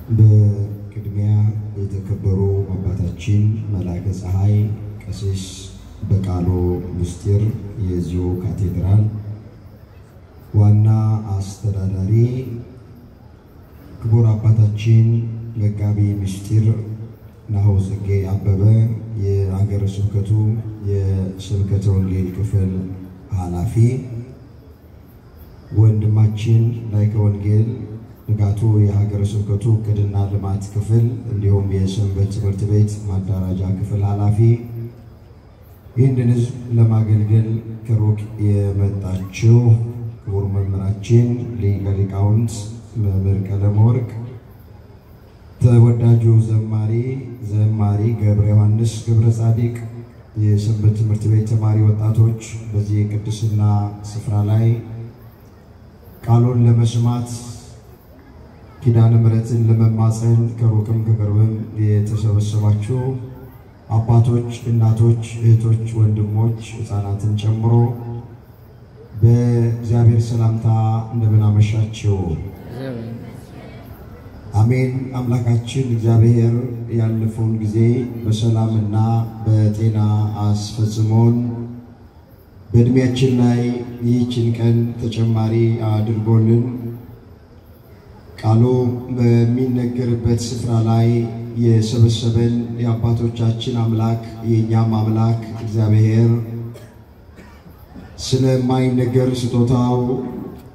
በቅድሚያ የተከበሩ አባታችን መላከ ፀሐይ ቀሲስ በቃሉ ምስጢር የዚሁ ካቴድራል ዋና አስተዳዳሪ ክቡር አባታችን መጋቢ ምስጢር ናሆጽጌ አበበ የሀገረ ስብከቱ የስብከተ ወንጌል ክፍል ኃላፊ ወንድማችን ላይከ ወንጌል ንጋቱ የሀገረ ስብከቱ ቅድና ልማት ክፍል እንዲሁም የሰንበት ትምህርት ቤት ማደራጃ ክፍል ኃላፊ ይህንን ህዝብ ለማገልገል ከሩቅ የመጣችው ክቡር መምህራችን ሊቀ ሊቃውንት መምህር ቀለመወርቅ ተወዳጁ ዘማሪ ገብረ ዮሐንስ ገብረ ጻዲቅ የሰንበት ትምህርት ቤት ተማሪ ወጣቶች በዚህ ቅድስና ስፍራ ላይ ቃሉን ለመስማት ኪዳነ ምሕረትን ለመማፀን ከሩቅም ከቅርብም የተሰበሰባችሁ አባቶች፣ እናቶች፣ እህቶች፣ ወንድሞች፣ ሕፃናትን ጨምሮ በእግዚአብሔር ሰላምታ እንደምን አመሻችሁ። አሜን። አምላካችን እግዚአብሔር ያለፈውን ጊዜ በሰላምና በጤና አስፈጽሞን በእድሜያችን ላይ ይህችን ቀን ተጨማሪ አድርጎልን ቃሉ በሚነገርበት ስፍራ ላይ የሰበሰበን የአባቶቻችን አምላክ የኛም አምላክ እግዚአብሔር ስለማይነገር ስጦታው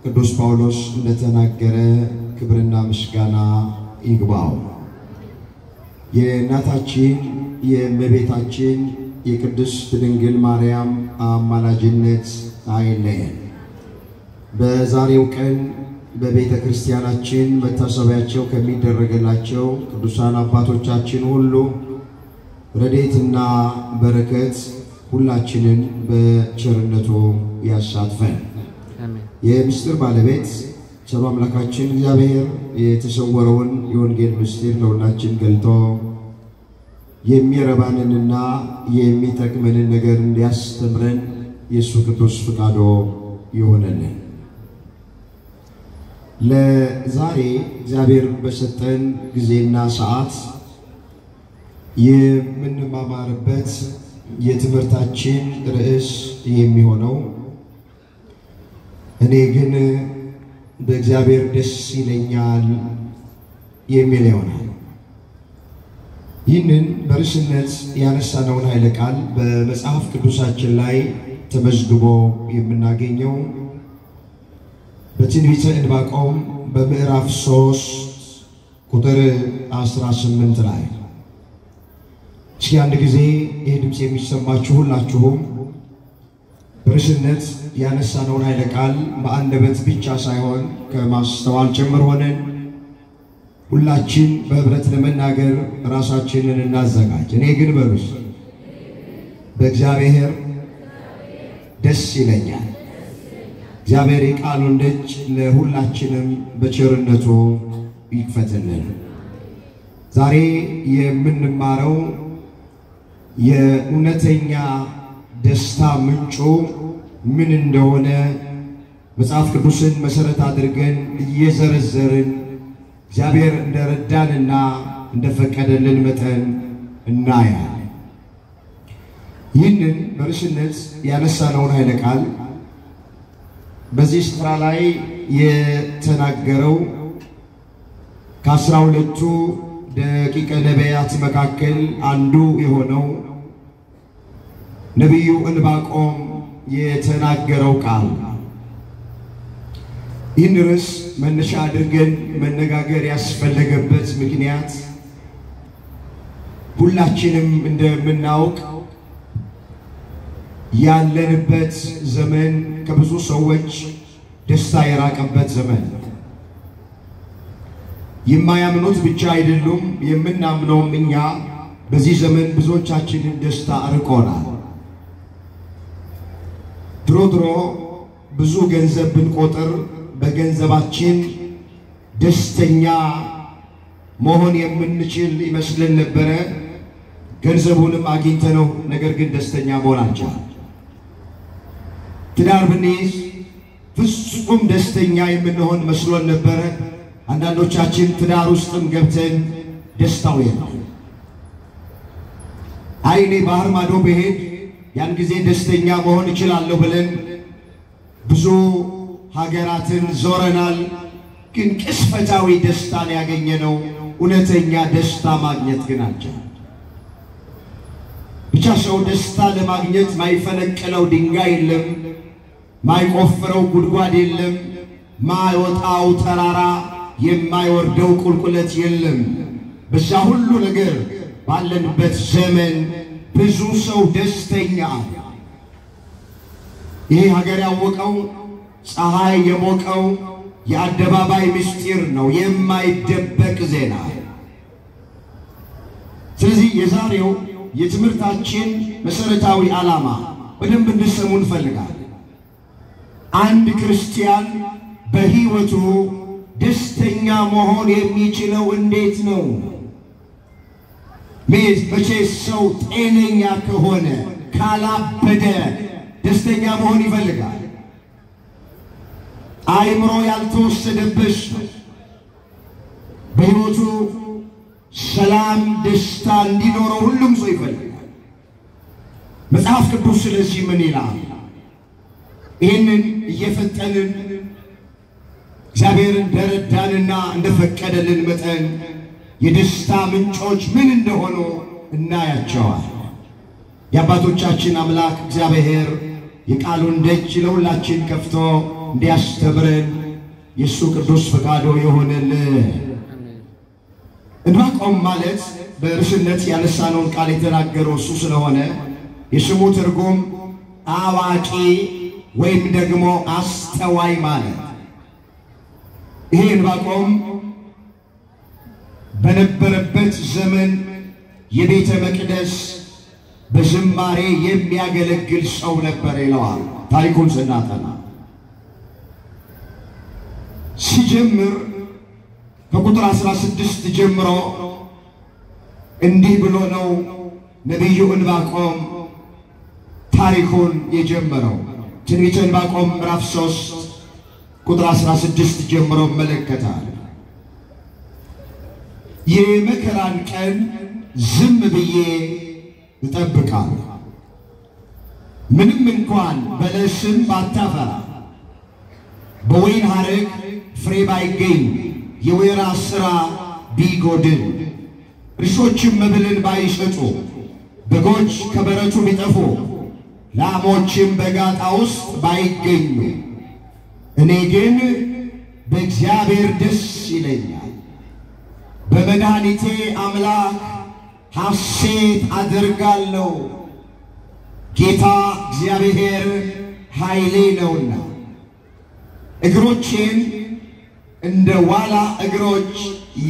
ቅዱስ ጳውሎስ እንደተናገረ ክብርና ምስጋና ይግባው። የእናታችን የእመቤታችን የቅድስት ድንግል ማርያም አማላጅነት አይለየን። በዛሬው ቀን በቤተ ክርስቲያናችን መታሰቢያቸው ከሚደረግላቸው ቅዱሳን አባቶቻችን ሁሉ ረድኤትና በረከት ሁላችንን በቸርነቱ ያሳትፈን። የምስጢር ባለቤት ቸሩ አምላካችን እግዚአብሔር የተሰወረውን የወንጌል ምስጢር ለሁላችን ገልጦ የሚረባንንና የሚጠቅመንን ነገር እንዲያስተምረን የሱ ቅዱስ ፍቃዱ ይሆነልን። ለዛሬ እግዚአብሔር በሰጠን ጊዜና ሰዓት የምንማማርበት የትምህርታችን ርዕስ የሚሆነው እኔ ግን በእግዚአብሔር ደስ ይለኛል የሚል ይሆናል። ይህንን በርዕስነት ያነሳነውን ኃይለ ቃል በመጽሐፍ ቅዱሳችን ላይ ተመዝግቦ የምናገኘው በትንቢተ ዕንባቆም በምዕራፍ 3 ቁጥር 18 ላይ እስኪ አንድ ጊዜ ይህ ድምፅ የሚሰማችሁ ሁላችሁም በርዕስነት ያነሳነውን ኃይለ ቃል በአንደበት ብቻ ሳይሆን ከማስተዋል ጭምር ሆነን ሁላችን በህብረት ለመናገር ራሳችንን እናዘጋጅ። እኔ ግን በሉስ በእግዚአብሔር ደስ ይለኛል። እግዚአብሔር የቃሉን ደጅ ለሁላችንም በቸርነቱ ይክፈትልን። ዛሬ የምንማረው የእውነተኛ ደስታ ምንጩ ምን እንደሆነ መጽሐፍ ቅዱስን መሰረት አድርገን እየዘረዘርን እግዚአብሔር እንደረዳንና እንደፈቀደልን መጠን እናያለን። ይህንን በርዕስነት ያነሳነውን ኃይለ ቃል በዚህ ስፍራ ላይ የተናገረው ከ12ቱ ደቂቀ ነቢያት መካከል አንዱ የሆነው ነቢዩ ዕንባቆም የተናገረው ቃል ይህን ርዕስ መነሻ አድርገን መነጋገር ያስፈለገበት ምክንያት ሁላችንም እንደምናውቅ ያለንበት ዘመን ከብዙ ሰዎች ደስታ የራቀበት ዘመን፣ የማያምኑት ብቻ አይደሉም የምናምነውም እኛ በዚህ ዘመን ብዙዎቻችንን ደስታ አርቆናል። ድሮ ብዙ ገንዘብ ብንቆጥር በገንዘባችን ደስተኛ መሆን የምንችል ይመስልን ነበረ። ገንዘቡንም አግኝተነው ነገር ግን ደስተኛ መሆን አልቻልንም። ትዳር ብንይዝ ፍጹም ደስተኛ የምንሆን መስሎን ነበረ። አንዳንዶቻችን ትዳር ውስጥም ገብተን ደስታው የለም። አይኔ ባህር ማዶ በሄድ ያን ጊዜ ደስተኛ መሆን እችላለሁ ብለን ብዙ ሀገራትን ዞረናል። ግን ቅስፈታዊ ደስታን ያገኘነው እውነተኛ ደስታ ማግኘት ግን አልቻለም። ብቻ ሰው ደስታ ለማግኘት ማይፈነቅለው ድንጋይ የለም፣ ማይቆፍረው ጉድጓድ የለም፣ ማይወጣው ተራራ የማይወርደው ቁልቁለት የለም። በዛ ሁሉ ነገር ባለንበት ዘመን ብዙ ሰው ደስተኛ ይሄ ሀገር ያወቀው ፀሐይ የሞቀው የአደባባይ ምስጢር ነው፣ የማይደበቅ ዜና። ስለዚህ የዛሬው የትምህርታችን መሰረታዊ ዓላማ በደንብ እንድትሰሙ እንፈልጋለን። አንድ ክርስቲያን በሕይወቱ ደስተኛ መሆን የሚችለው እንዴት ነው? መቼስ ሰው ጤነኛ ከሆነ ካላበደ ደስተኛ መሆን ይፈልጋል። አይምሮ ያልተወሰደበት በሕይወቱ ሰላም ደስታ እንዲኖረው ሁሉም ሰው ይፈልጋል። መጽሐፍ ቅዱስ ስለዚህ ምን ይላል? ይህንን እየፈጠንን እግዚአብሔርን እንደረዳንና እንደፈቀደልን መጠን የደስታ ምንጮች ምን እንደሆኑ እናያቸዋል። የአባቶቻችን አምላክ እግዚአብሔር የቃሉን ደጅ ለሁላችን ከፍቶ እንዲያስተምረን የእሱ ቅዱስ ፈቃዱ ይሆንልን። ዕንባቆም ማለት በርዕስነት ያነሳነውን ቃል የተናገረው እሱ ስለሆነ የስሙ ትርጉም አዋቂ ወይም ደግሞ አስተዋይ ማለት። ይሄ ዕንባቆም በነበረበት ዘመን የቤተ መቅደስ በዝማሬ የሚያገለግል ሰው ነበር ይለዋል ታሪኩን ስናጠና። ሲጀምር ከቁጥር 16 ጀምሮ እንዲህ ብሎ ነው ነቢዩ ዕንባቆም ታሪኩን የጀመረው። ትንቢተ ዕንባቆም ምዕራፍ 3 ቁጥር 16 ጀምሮ መለከታል። የመከራን ቀን ዝም ብዬ እጠብቃለሁ፣ ምንም እንኳን በለስም ባታፈራ በወይን ሐረግ ፍሬ ባይገኝ የወይራ ሥራ ቢጎድል እርሾችም መብልን ባይሰጡ በጎች ከበረቱ ቢጠፉ ላሞችም በጋጣ ውስጥ ባይገኙ እኔ ግን በእግዚአብሔር ደስ ይለኛል፣ በመድኃኒቴ አምላክ ሐሴት አደርጋለሁ። ጌታ እግዚአብሔር ኃይሌ ነውና እግሮቼን እንደ ዋላ እግሮች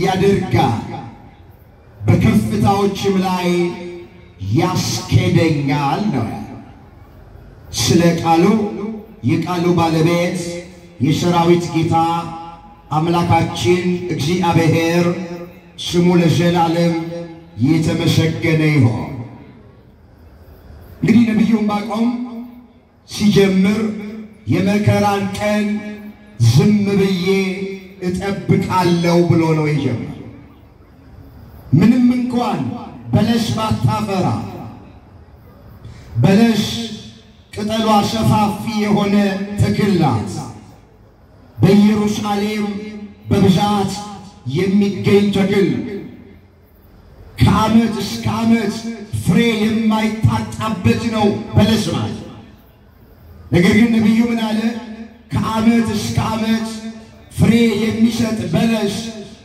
ያደርጋል፣ በከፍታዎችም ላይ ያስኬደኛል ነው። ስለ ቃሉ የቃሉ ባለቤት የሰራዊት ጌታ አምላካችን እግዚአብሔር ስሙ ለዘላለም የተመሰገነ ይሁን። እንግዲህ ነቢዩ ዕንባቆም ሲጀምር የመከራን ቀን ዝም ብዬ እጠብቃለሁ ብሎ ነው የጀመረው። ምንም እንኳን በለስ ባታፈራ፣ በለስ ቅጠሏ ሰፋፊ የሆነ ተክል ናት። በኢየሩሳሌም በብዛት የሚገኝ ተክል፣ ከዓመት እስከ ዓመት ፍሬ የማይታጣበት ነው በለስ ማለት። ነገር ግን ነቢዩ ምን አለ? ከዓመት እስከ ዓመት ፍሬ የሚሰጥ በለስ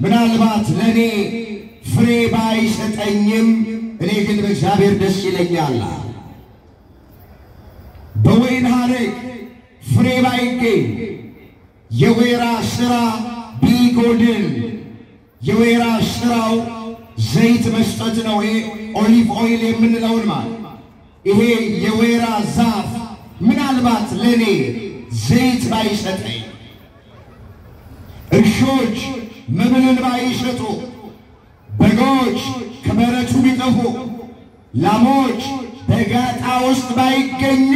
ምናልባት ለእኔ ፍሬ ባይሰጠኝም እኔ ግን በእግዚአብሔር ደስ ይለኛል። በወይን ሐረግ ፍሬ ባይገኝ የወይራ ሥራ ቢጎድል፣ የወይራ ሥራው ዘይት መስጠት ነው። ይሄ ኦሊቭ ኦይል የምንለውን ማለት ይሄ የወይራ ዛፍ ምናልባት ለኔ ዘይት ባይሰጠኝ፣ እርሾች መብልን ባይሰጡ፣ በጎች ከበረቱ ቢጠፉ፣ ላሞች በጋጣ ውስጥ ባይገኙ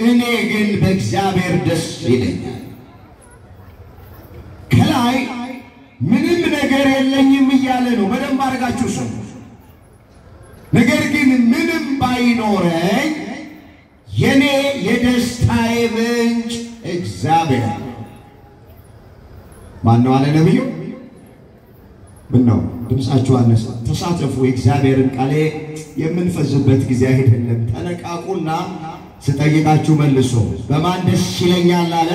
እኔ ግን በእግዚአብሔር ደስ ይለኛል። ከላይ ምንም ነገር የለኝም እያለ ነው። በደንብ አድርጋችሁ ስሙ። ነገር ግን ምንም ባይኖረኝ የኔ የደስታዬ ምንጭ እግዚአብሔር ማን ነው አለ ነብዩ። ምነው ድምጻችሁ አነሰ? ተሳተፉ። እግዚአብሔርን ቃል የምንፈዝበት ጊዜ አይደለም። ተነቃቁና ስጠይቃችሁ መልሶ በማን ደስ ይለኛል አለ?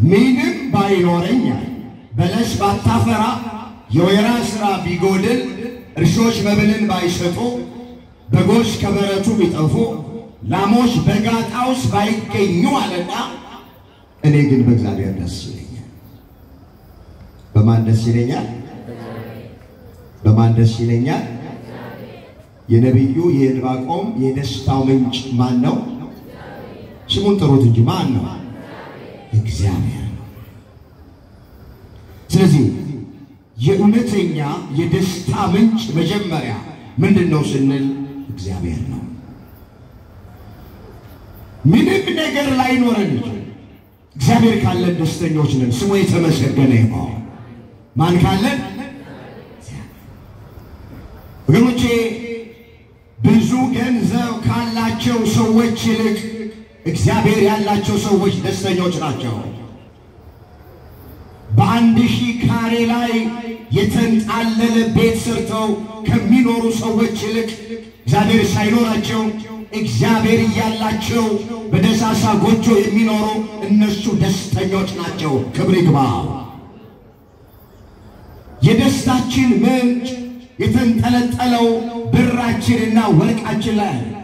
ምንም ባይኖረኝ በለስ ባታፈራ የወይራ ስራ ቢጎድል እርሾች መብልን ባይሰጡ በጎች ከበረቱ ቢጠፉ ላሞች በጋጣውስ ባይገኙ አለና እኔ ግን በእግዚአብሔር ደስ ይለኛል። በማን ደስ ይለኛል? በማን ደስ ይለኛል? የነብዩ የዕንባቆም የደስታው ምንጭ ማን ነው? ስሙን ጥሩት እንጂ ማን ነው? እግዚአብሔር ነው። ስለዚህ የእውነተኛ የደስታ ምንጭ መጀመሪያ ምንድነው ስንል እግዚአብሔር ነው። ምንም ነገር ላይኖረን እግዚአብሔር ካለን ደስተኞች ነን። ስሙ የተመሰገነ ይሁን። ማን ካለን? ወገኖቼ ብዙ ገንዘብ ካላቸው ሰዎች ይልቅ እግዚአብሔር ያላቸው ሰዎች ደስተኞች ናቸው። በ1000 ካሬ ላይ የተንጣለለ ቤት ሰርተው ከሚኖሩ ሰዎች ይልቅ እግዚአብሔር ሳይኖራቸው እግዚአብሔር እያላቸው በደሳሳ ጎጆ የሚኖሩ እነሱ ደስተኞች ናቸው። ክብር ይግባው። የደስታችን ምንጭ የተንጠለጠለው ብራችንና ወርቃችን ላይ አይደለም፣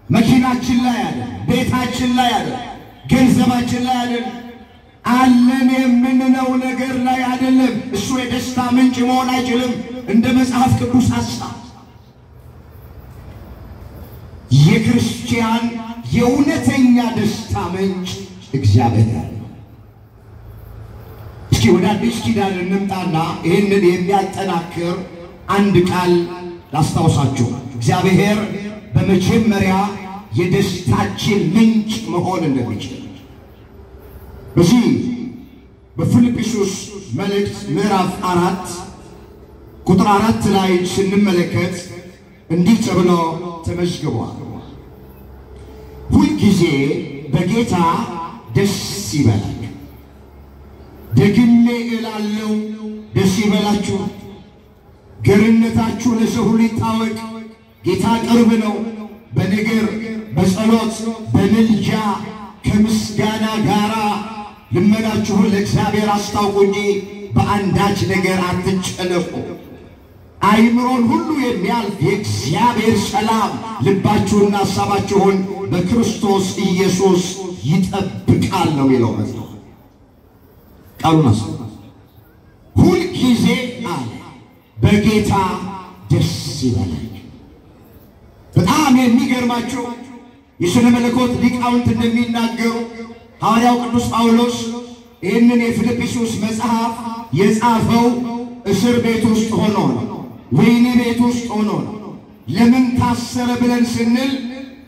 መኪናችን ላይ አይደለም፣ ቤታችን ላይ አይደለም፣ ገንዘባችን ላይ አይደለም፣ አለን የምንለው ነገር ላይ አይደለም። እሱ የደስታ ምንጭ መሆን አይችልም። እንደ መጽሐፍ ቅዱስ ሐሳብ የክርስቲያን የእውነተኛ ደስታ ምንጭ እግዚአብሔር ነው። እስኪ ወደ አዲስ ኪዳን እንምጣና ይህንን የሚያጠናክር አንድ ቃል ላስታውሳችሁ። እግዚአብሔር በመጀመሪያ የደስታችን ምንጭ መሆን እንደሚችል በዚህ በፊልጵስዩስ መልእክት ምዕራፍ 4 ቁጥር 4 ላይ ስንመለከት እንዲህ ተብሎ ተመዝግቧል። ሁልጊዜ በጌታ ደስ ይበላችሁ። ደግሜ እላለሁ ደስ ይበላችሁ። ገርነታችሁ ለሰው ሁሉ ይታወቅ። ጌታ ቅርብ ነው። በነገር በጸሎት በምልጃ ከምስጋና ጋራ ልመናችሁን ለእግዚአብሔር አስታውቁ እንጂ በአንዳች ነገር አትጨነቁ። አይምሮን ሁሉ የሚያልፍ የእግዚአብሔር ሰላም ልባችሁንና ሐሳባችሁን በክርስቶስ ኢየሱስ ይጠብቃል ነው የሚለው መጽሐፍ። ቃሉን አስቡ። ሁል ጊዜ አለ በጌታ ደስ ይበላችሁ። በጣም የሚገርማችሁ የሥነ መለኮት ሊቃውንት እንደሚናገሩ ሐዋርያው ቅዱስ ጳውሎስ ይህንን የፊልጵስዩስ መጽሐፍ የጻፈው እስር ቤት ውስጥ ሆኖ ነው፣ ወህኒ ቤት ውስጥ ሆኖ ነው። ለምን ታሰረ ብለን ስንል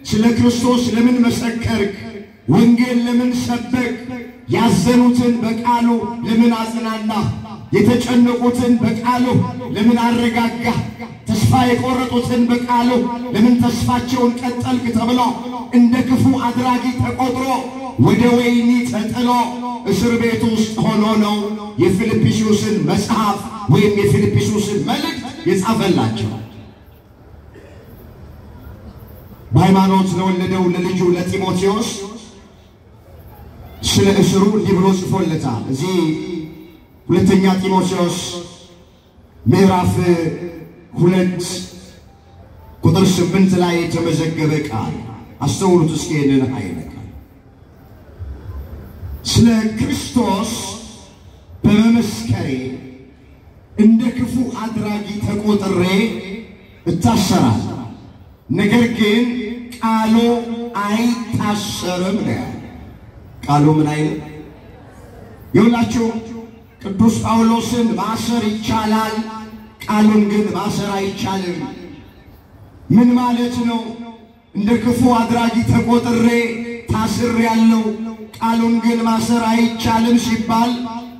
ስለ ክርስቶስ ለምን መሰከርክ? ወንጌል ለምን ሰበክ? ያዘኑትን በቃሉ ለምን አጽናና? የተጨነቁትን በቃሉ ለምን አረጋጋ? ተስፋ የቆረጡትን በቃሉ ለምን ተስፋቸውን ቀጠልክ? ተብሎ እንደ ክፉ አድራጊ ተቆጥሮ ወደ ወህኒ ተጥሎ እስር ቤት ውስጥ ሆኖ ነው የፊልጵስዩስን መጽሐፍ ወይም የፊልጵስዩስን መልእክት የጻፈላቸው። በሃይማኖት ለወለደው ለልጁ ለጢሞቴዎስ ስለ እስሩ እንዲህ ብሎ ጽፎለታል። እዚህ ሁለተኛ ጢሞቴዎስ ምዕራፍ 2 ቁጥር 8 ላይ የተመዘገበ ቃል አስተውሉት እስኪ። ይህንን ኃይለ ቃል ስለ ክርስቶስ በመመስከሬ እንደ ክፉ አድራጊ ተቆጥሬ እታሰራለሁ፣ ነገር ግን ቃሉ አይታሰርም ነው። ቃሉ ምን አይልም? ይሁላችሁ ቅዱስ ጳውሎስን ማሰር ይቻላል፣ ቃሉን ግን ማሰር አይቻልም። ምን ማለት ነው? እንደ ክፉ አድራጊ ተቆጥሬ ታስሬያለሁ፣ ቃሉን ግን ማሰር አይቻልም ሲባል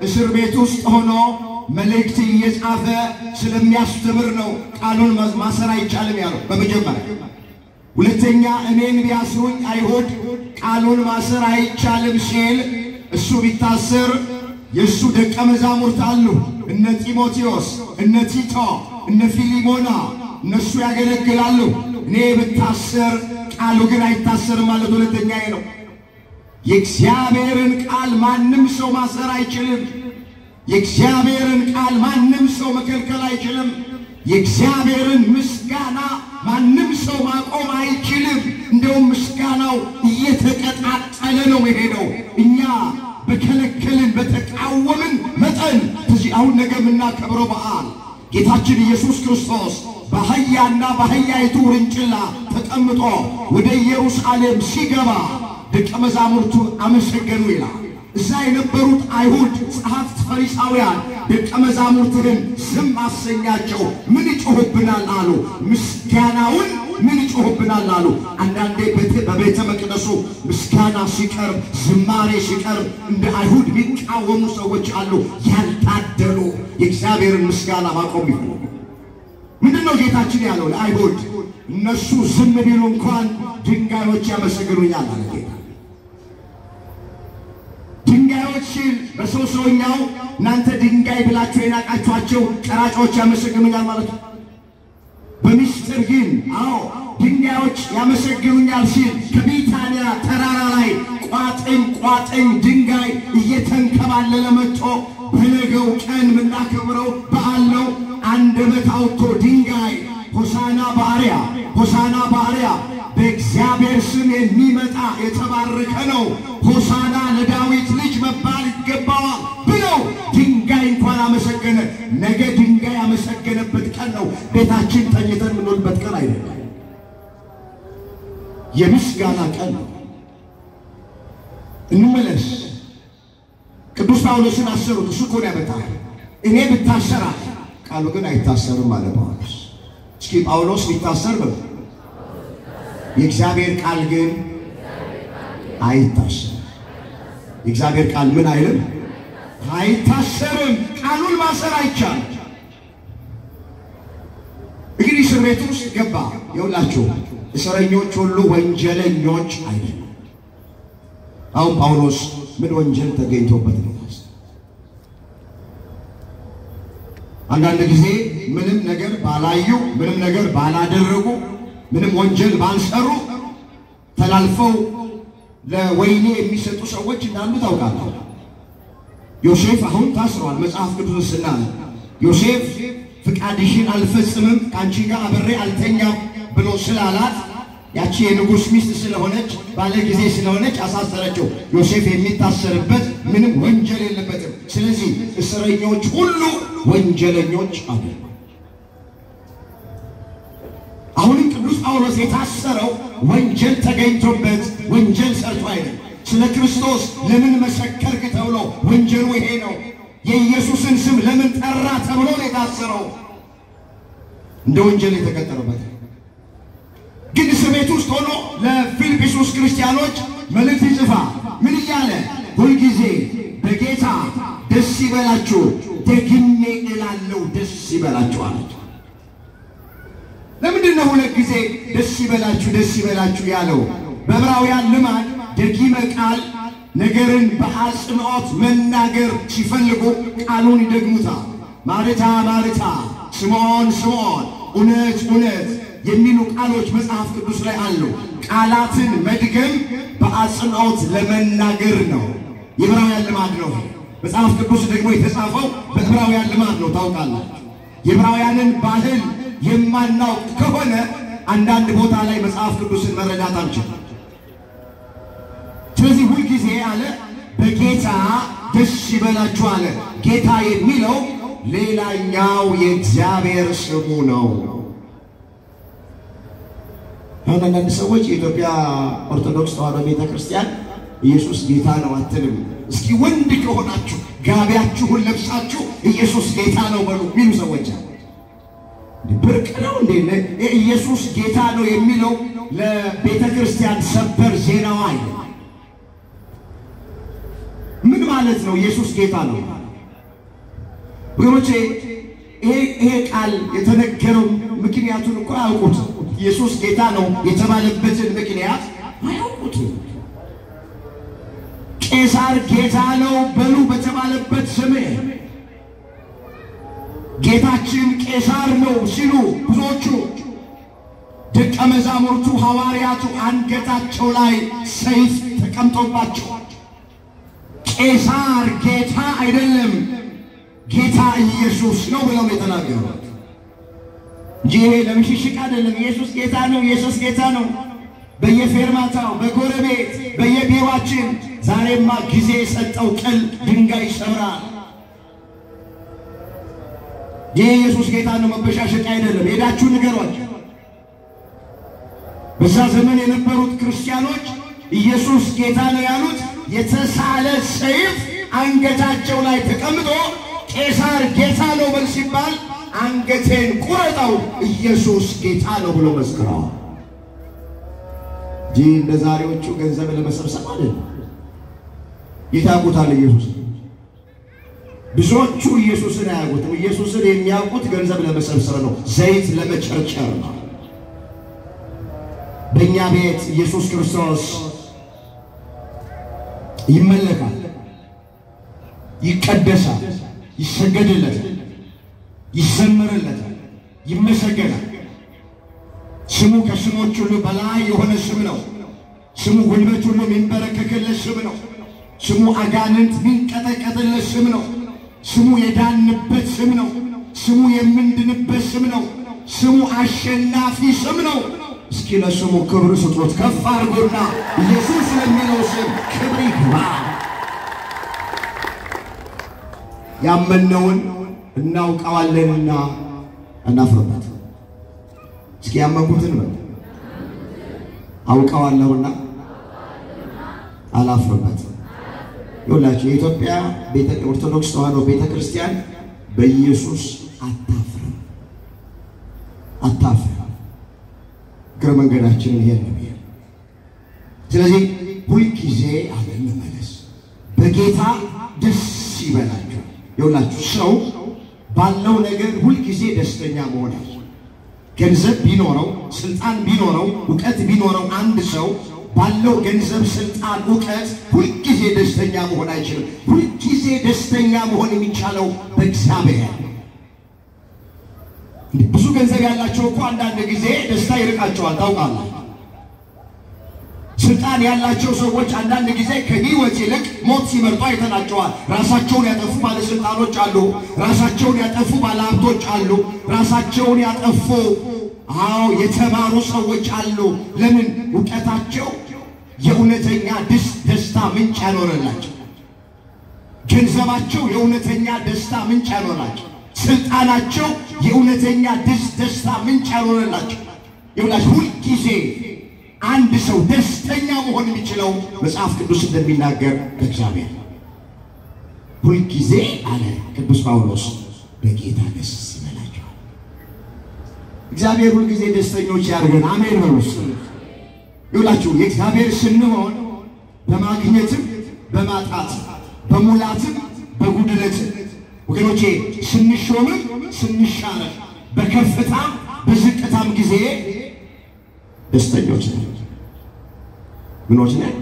እስር ቤት ውስጥ ሆኖ መልእክት እየጻፈ ስለሚያስተምር ነው ቃሉን ማሰር አይቻልም ያለው በመጀመሪያ። ሁለተኛ እኔን ቢያስሩኝ አይሁድ ቃሉን ማሰር አይቻልም ሲል እሱ ቢታሰር የሱ ደቀ መዛሙርት አሉ እነ ጢሞቴዎስ እነ ቲቶ እነ ፊሊሞና እነሱ ያገለግላሉ። እኔ ብታሰር ቃሉ ግን አይታሰርም ማለት ሁለተኛ ነው። የእግዚአብሔርን ቃል ማንም ሰው ማሰር አይችልም። የእግዚአብሔርን ቃል ማንም ሰው መከልከል አይችልም። የእግዚአብሔርን ምስጋና ማንም ሰው ማቆም አይችልም። እንደውም ምስጋናው እየተቀጣጠለ ነው የሚሄደው። እኛ በከለከልን በተቃወምን መጠን አሁን ነገ የምናከብረው በዓል ጌታችን ኢየሱስ ክርስቶስ በአህያና በአህያይቱ ውርንጭላ ተቀምጦ ወደ ኢየሩሳሌም ሲገባ ደቀ መዛሙርቱ አመሰገኑ ይላል። እዛ የነበሩት አይሁድ ጸሐፍት ፈሪሳውያን ደቀ መዛሙርቱን ዝም አሰኛቸው። ምን ይጮህብናል አሉ። ምስጋናውን ምን ይጮህብናል አሉ። አንዳንዴ በቤተ መቅደሱ ምስጋና ሲቀርብ ዝማሬ ሲቀርብ እንደ አይሁድ የሚቃወሙ ሰዎች አሉ። ያልታደሉ የእግዚአብሔርን ምስጋና ማቆም ይፈልጉ። ምንድነው ጌታችን ያለው ለአይሁድ? እነሱ ዝም ቢሉ እንኳን ድንጋዮች ያመሰግኑኛል አለ ጌታ። ድንጋዮች በሰው ሰውኛው እናንተ ድንጋይ ብላችሁ የናቃችኋቸው ቀራጮች ያመሰግኑኛል ማለት ነው። በሚስጥር ግን ድንጋዮች ያመሰግኑኛል ሲል ከቢታንያ ተራራ ላይ ቋጥኝ ድንጋይ እየተንከባለለ መጥቶ በነገው ቀን የምናከብረው በዓል ነው። አንደበት አውጥቶ ድንጋይ ሆሳና በአርያ በእግዚአብሔር ስም የሚመጣ የተባረከ ነው፣ ሆሳና ለዳዊት ልጅ መባል ይገባዋል ብለው ድንጋይ እንኳን አመሰገነ። ነገ ድንጋይ ያመሰገነበት ቀን ነው። ቤታችን ተኝተን የምንውልበት ቀን አይደለም። የምስጋና ቀን ነው። እንመለስ። ቅዱስ ጳውሎስን አሰሩት። እሱ እኮ ነው ያመጣው። እኔ ብታሰራ ቃሉ ግን አይታሰርም አለ ጳውሎስ። እስኪ ጳውሎስ ቢታሰር ነው፣ የእግዚአብሔር ቃል ግን አይታሰርም። የእግዚአብሔር ቃል ምን አይልም? አይታሰርም። ቃሉን ማሰር አይቻልም። እንግዲህ እስር ቤት ውስጥ ገባ። ይኸውላችሁ እስረኞች ሁሉ ወንጀለኞች አይደሉም። አሁን ጳውሎስ ምን ወንጀል ተገኝቶበት ነው? አንዳንድ ጊዜ ምንም ነገር ባላዩ ምንም ነገር ባላደረጉ ምንም ወንጀል ባልሰሩ ተላልፈው ለወይኔ የሚሰጡ ሰዎች እንዳሉ ታውቃለህ። ዮሴፍ አሁን ታስሯል። መጽሐፍ ቅዱስ ስናል ዮሴፍ ፍቃድሽን አልፈጽምም ካንቺ ጋር አብሬ አልተኛም ብሎ ስላላት ያቺ የንጉስ ሚስት ስለሆነች ባለ ጊዜ ስለሆነች አሳሰረችው። ዮሴፍ የሚታሰርበት ምንም ወንጀል የለበትም። ስለዚህ እስረኞች ሁሉ ወንጀለኞች አይደሉም። አሁንም ቅዱስ ጳውሎስ የታሰረው ወንጀል ተገኝቶበት ወንጀል ሰርቶ አይደለም። ስለ ክርስቶስ ለምን መሰከርክ ተብሎ ወንጀሉ ይሄ ነው። የኢየሱስን ስም ለምን ጠራ ተብሎ የታሰረው እንደ ወንጀል የተቀጠረበት። ግን እስር ቤት ውስጥ ሆኖ ለፊልጵስዩስ ክርስቲያኖች መልእክት ይጽፋል። ምን እያለ? ሁልጊዜ በጌታ ደስ ይበላችሁ፣ ደግሜ እላለሁ ደስ ይበላችሁ አለ። ለምንድን ነው ሁለት ጊዜ ደስ ይበላችሁ ያለው? በዕብራውያን ልማድ ደጊመ ቃል ነገርን በአጽንዖት መናገር ሲፈልጉ ቃሉን ይደግሙታል። ማርታ ማርታ፣ ስምዖን ስምዖን፣ እውነት የሚሉ ቃሎች መጽሐፍ ቅዱስ ላይ አሉ። ቃላትን መድገም በአጽንዖት ለመናገር ነው። የዕብራውያን ልማድ ነው። መጽሐፍ ቅዱስ ደግሞ የተጻፈው በዕብራውያን ልማድ ነው። ታውቃላችሁ። የዕብራውያንን ባህል የማናውቅ ከሆነ አንዳንድ ቦታ ላይ መጽሐፍ ቅዱስን መረዳት አንችልም። ስለዚህ ሁልጊዜ አለ በጌታ ደስ ይበላችሁ አለ። ጌታ የሚለው ሌላኛው የእግዚአብሔር ስሙ ነው። አሁን አንዳንድ ሰዎች የኢትዮጵያ ኦርቶዶክስ ተዋሕዶ ቤተክርስቲያን ኢየሱስ ጌታ ነው አትልም። እስኪ ወንድ ከሆናችሁ ጋቢያችሁን ለብሳችሁ ኢየሱስ ጌታ ነው በሉ የሚሉ ሰዎች አሉ። ብርቅ ነው እንዴ? ኢየሱስ ጌታ ነው የሚለው ለቤተክርስቲያን ሰበር ዜናዋ አይደለም። ምን ማለት ነው ኢየሱስ ጌታ ነው? ወገኖቼ ይሄ ቃል የተነገረው ምክንያቱን እንኳን አያውቁት። ኢየሱስ ጌታ ነው የተባለበትን ምክንያት አያውቁት። ቄሳር ጌታ ነው በሉ በተባለበት ዘመን ጌታችን ቄሳር ነው ሲሉ ብዙዎቹ ደቀ መዛሙርቱ ሐዋርያቱ አንገታቸው ላይ ሰይፍ ተቀምጦባቸው ቄሳር ጌታ አይደለም ጌታ ኢየሱስ ነው ብለው የተናገሩት እንጂ ለምሽሽቅ አይደለም። ኢየሱስ ጌታ ነው፣ ኢየሱስ ጌታ ነው። በየፌርማታው በጎረቤት በየቢሮአችን ዛሬማ ጊዜ የሰጠው ቅል ድንጋይ ይሰብራል። ኢየሱስ ጌታ ነው መበሻሸቅ አይደለም። ሄዳችሁ ንገሯቸው። በዛ ዘመን የነበሩት ክርስቲያኖች ኢየሱስ ጌታ ነው ያሉት የተሳለ ሰይፍ አንገታቸው ላይ ተቀምጦ ቄሳር ጌታ ነው በል ሲባል አንገቴን ቁረጠው ኢየሱስ ጌታ ነው ብሎ መስክረዋል። እንደ ዛሬዎቹ ገንዘብ ለመሰብሰብ አይደለም። ይታቁታል ኢየሱስ። ብዙዎቹ ኢየሱስን አያውቁትም። ኢየሱስን የሚያውቁት ገንዘብ ለመሰብሰብ ነው፣ ዘይት ለመቸርቸር ነው። በእኛ ቤት ኢየሱስ ክርስቶስ ይመለካል፣ ይቀደሳል፣ ይሰገድለታል፣ ይዘመርለታል፣ ይመሰገናል። ስሙ ከስሞች ሁሉ በላይ የሆነ ስም ነው። ስሙ ጉልበት ሁሉ የሚንበረከክለት ስም ነው። ስሙ አጋንንት የሚንቀጠቀጥለት ስም ነው። ስሙ የዳንበት ስም ነው። ስሙ የምንድንበት ስም ነው። ስሙ አሸናፊ ስም ነው። እስኪ ለስሙ ክብር ስጡት። ከፍ አድርጎና ኢየሱስ ለሚለው ስም ክብር ይግባ። ያመነውን እናውቀዋለንና እናፍርበት። እስኪ ያመንኩትን ነው አውቀዋለሁና አላፍርበት። ይኸውላችሁ የኢትዮጵያ ኦርቶዶክስ ተዋሕዶ ቤተክርስቲያን በኢየሱስ አታፍርም፣ አታፍርም። እግረ መንገዳችንን ይሄን ነው። ስለዚህ ሁልጊዜ አለመመለስ በጌታ ደስ ይበላችሁ። ይኸውላችሁ ሰው ባለው ነገር ሁልጊዜ ደስተኛ መሆን አለ። ገንዘብ ቢኖረው ስልጣን ቢኖረው ዕውቀት ቢኖረው አንድ ሰው ባለው ገንዘብ ስልጣን ዕውቀት ሁልጊዜ ደስተኛ መሆን አይችልም። ሁልጊዜ ደስተኛ መሆን የሚቻለው በእግዚአብሔር። ብዙ ገንዘብ ያላቸው እኮ አንዳንድ ጊዜ ደስታ ይርቃቸዋል። ታውቃለህ? ስልጣን ያላቸው ሰዎች አንዳንድ ጊዜ ከህይወት ይልቅ ሞት ሲመርጡ አይተናቸዋል። ራሳቸውን ያጠፉ ባለስልጣኖች አሉ፣ ራሳቸውን ያጠፉ ባለሀብቶች አሉ፣ ራሳቸውን ያጠፉ የተማሩ ሰዎች አሉ። ለምን? ዕውቀታቸው የእውነተኛ ደስታ ምንጭ ያኖረላቸው፣ ገንዘባቸው የእውነተኛ ደስታ ምንጭ ያኖረላቸው፣ ስልጣናቸው የእውነተኛ ደስታ ምንጭ ያኖረላቸው። ይኸውላችሁ ሁልጊዜ አንድ ሰው ደስተኛ መሆን የሚችለው መጽሐፍ ቅዱስ እንደሚናገር በእግዚአብሔር ሁልጊዜ አለ ቅዱስ ጳውሎስ በጌታ ደስ ይበላችኋል። እግዚአብሔር ሁልጊዜ ደስተኞች ያድርገን። አሜን በሉ። ይኸውላችሁ የእግዚአብሔር ስንሆን በማግኘትም በማጣትም በሙላትም በጉድለትም ወገኖቼ ስንሾምም ስንሻረም በከፍታም በዝቅታም ጊዜ ደስተኞች ነን። ምኖች ነን?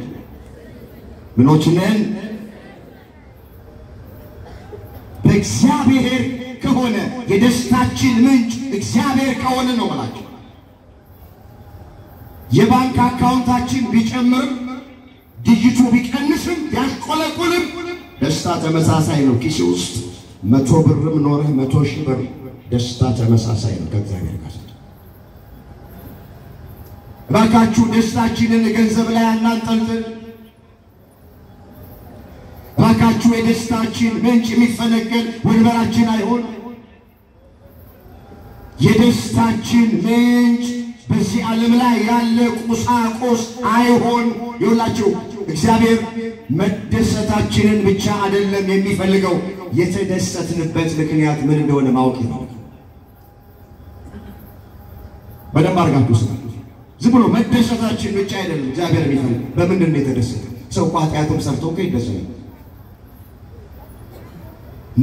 ምኖች ነን? በእግዚአብሔር ከሆነ የደስታችን ምንጭ እግዚአብሔር ከሆነ ነው ማለት። የባንክ አካውንታችን ቢጨምርም ዲጂቱ ቢቀንስም ቢያሽቆለቁልም ደስታ ተመሳሳይ ነው። ኪስ ውስጥ 100 ብርም ኖረ 100,000 ብር ደስታ ተመሳሳይ ነው ከእግዚአብሔር ጋር። እባካችሁ ደስታችንን ገንዘብ ላይ አናንጠልጥል። እባካችሁ የደስታችን ምንጭ የሚፈለገል ወንበራችን አይሆን። የደስታችን ምንጭ በዚህ ዓለም ላይ ያለ ቁሳቁስ አይሆን። ይኸውላችሁ እግዚአብሔር መደሰታችንን ብቻ አይደለም የሚፈልገው፣ የተደሰትንበት ምክንያት ምን እንደሆነ ማወቅ ነው። በደንብ አድርጋችሁ ስሙ። ዝም ብሎ መደሰታችን ብቻ አይደለም እግዚአብሔር የሚፈልገው። በምንድን ነው የተደሰተው? ሰው ኃጢአትም ሰርቶ እኮ ይደሰታል።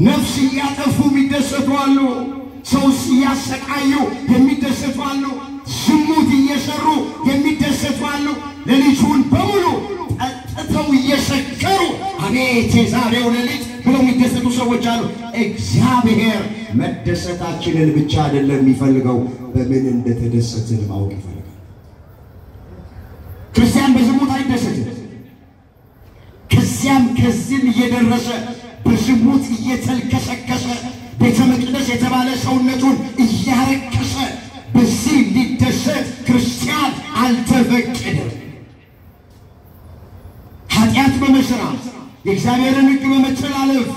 ነፍስ ያጠፉ የሚደሰቱ አሉ። ሰው ሲያሰቃዩ የሚደሰቱ አሉ። ዝሙት እየሰሩ የሚደሰቱ አሉ። ሌሊቱን በሙሉ ጠጥተው እየሰከሩ አቤት የዛሬው ሌሊት ብለው የሚደሰቱ ሰዎች አሉ። እግዚአብሔር መደሰታችንን ብቻ አይደለም የሚፈልገው፣ በምን እንደተደሰትን ማወቅ ይፈልጋል። ክርስቲያን በዝሙት አይደሰትም። ከዚህም እየደረሰ በዝሙት እየተልከሰከሰ ቤተ መቅደስ የተባለ ሰውነቱን እያረከሰ በዚህ ሊደሰት ክርስቲያን አልተፈቀደም። ኃጢአት በመስራት የእግዚአብሔርን ሕግ በመተላለፍ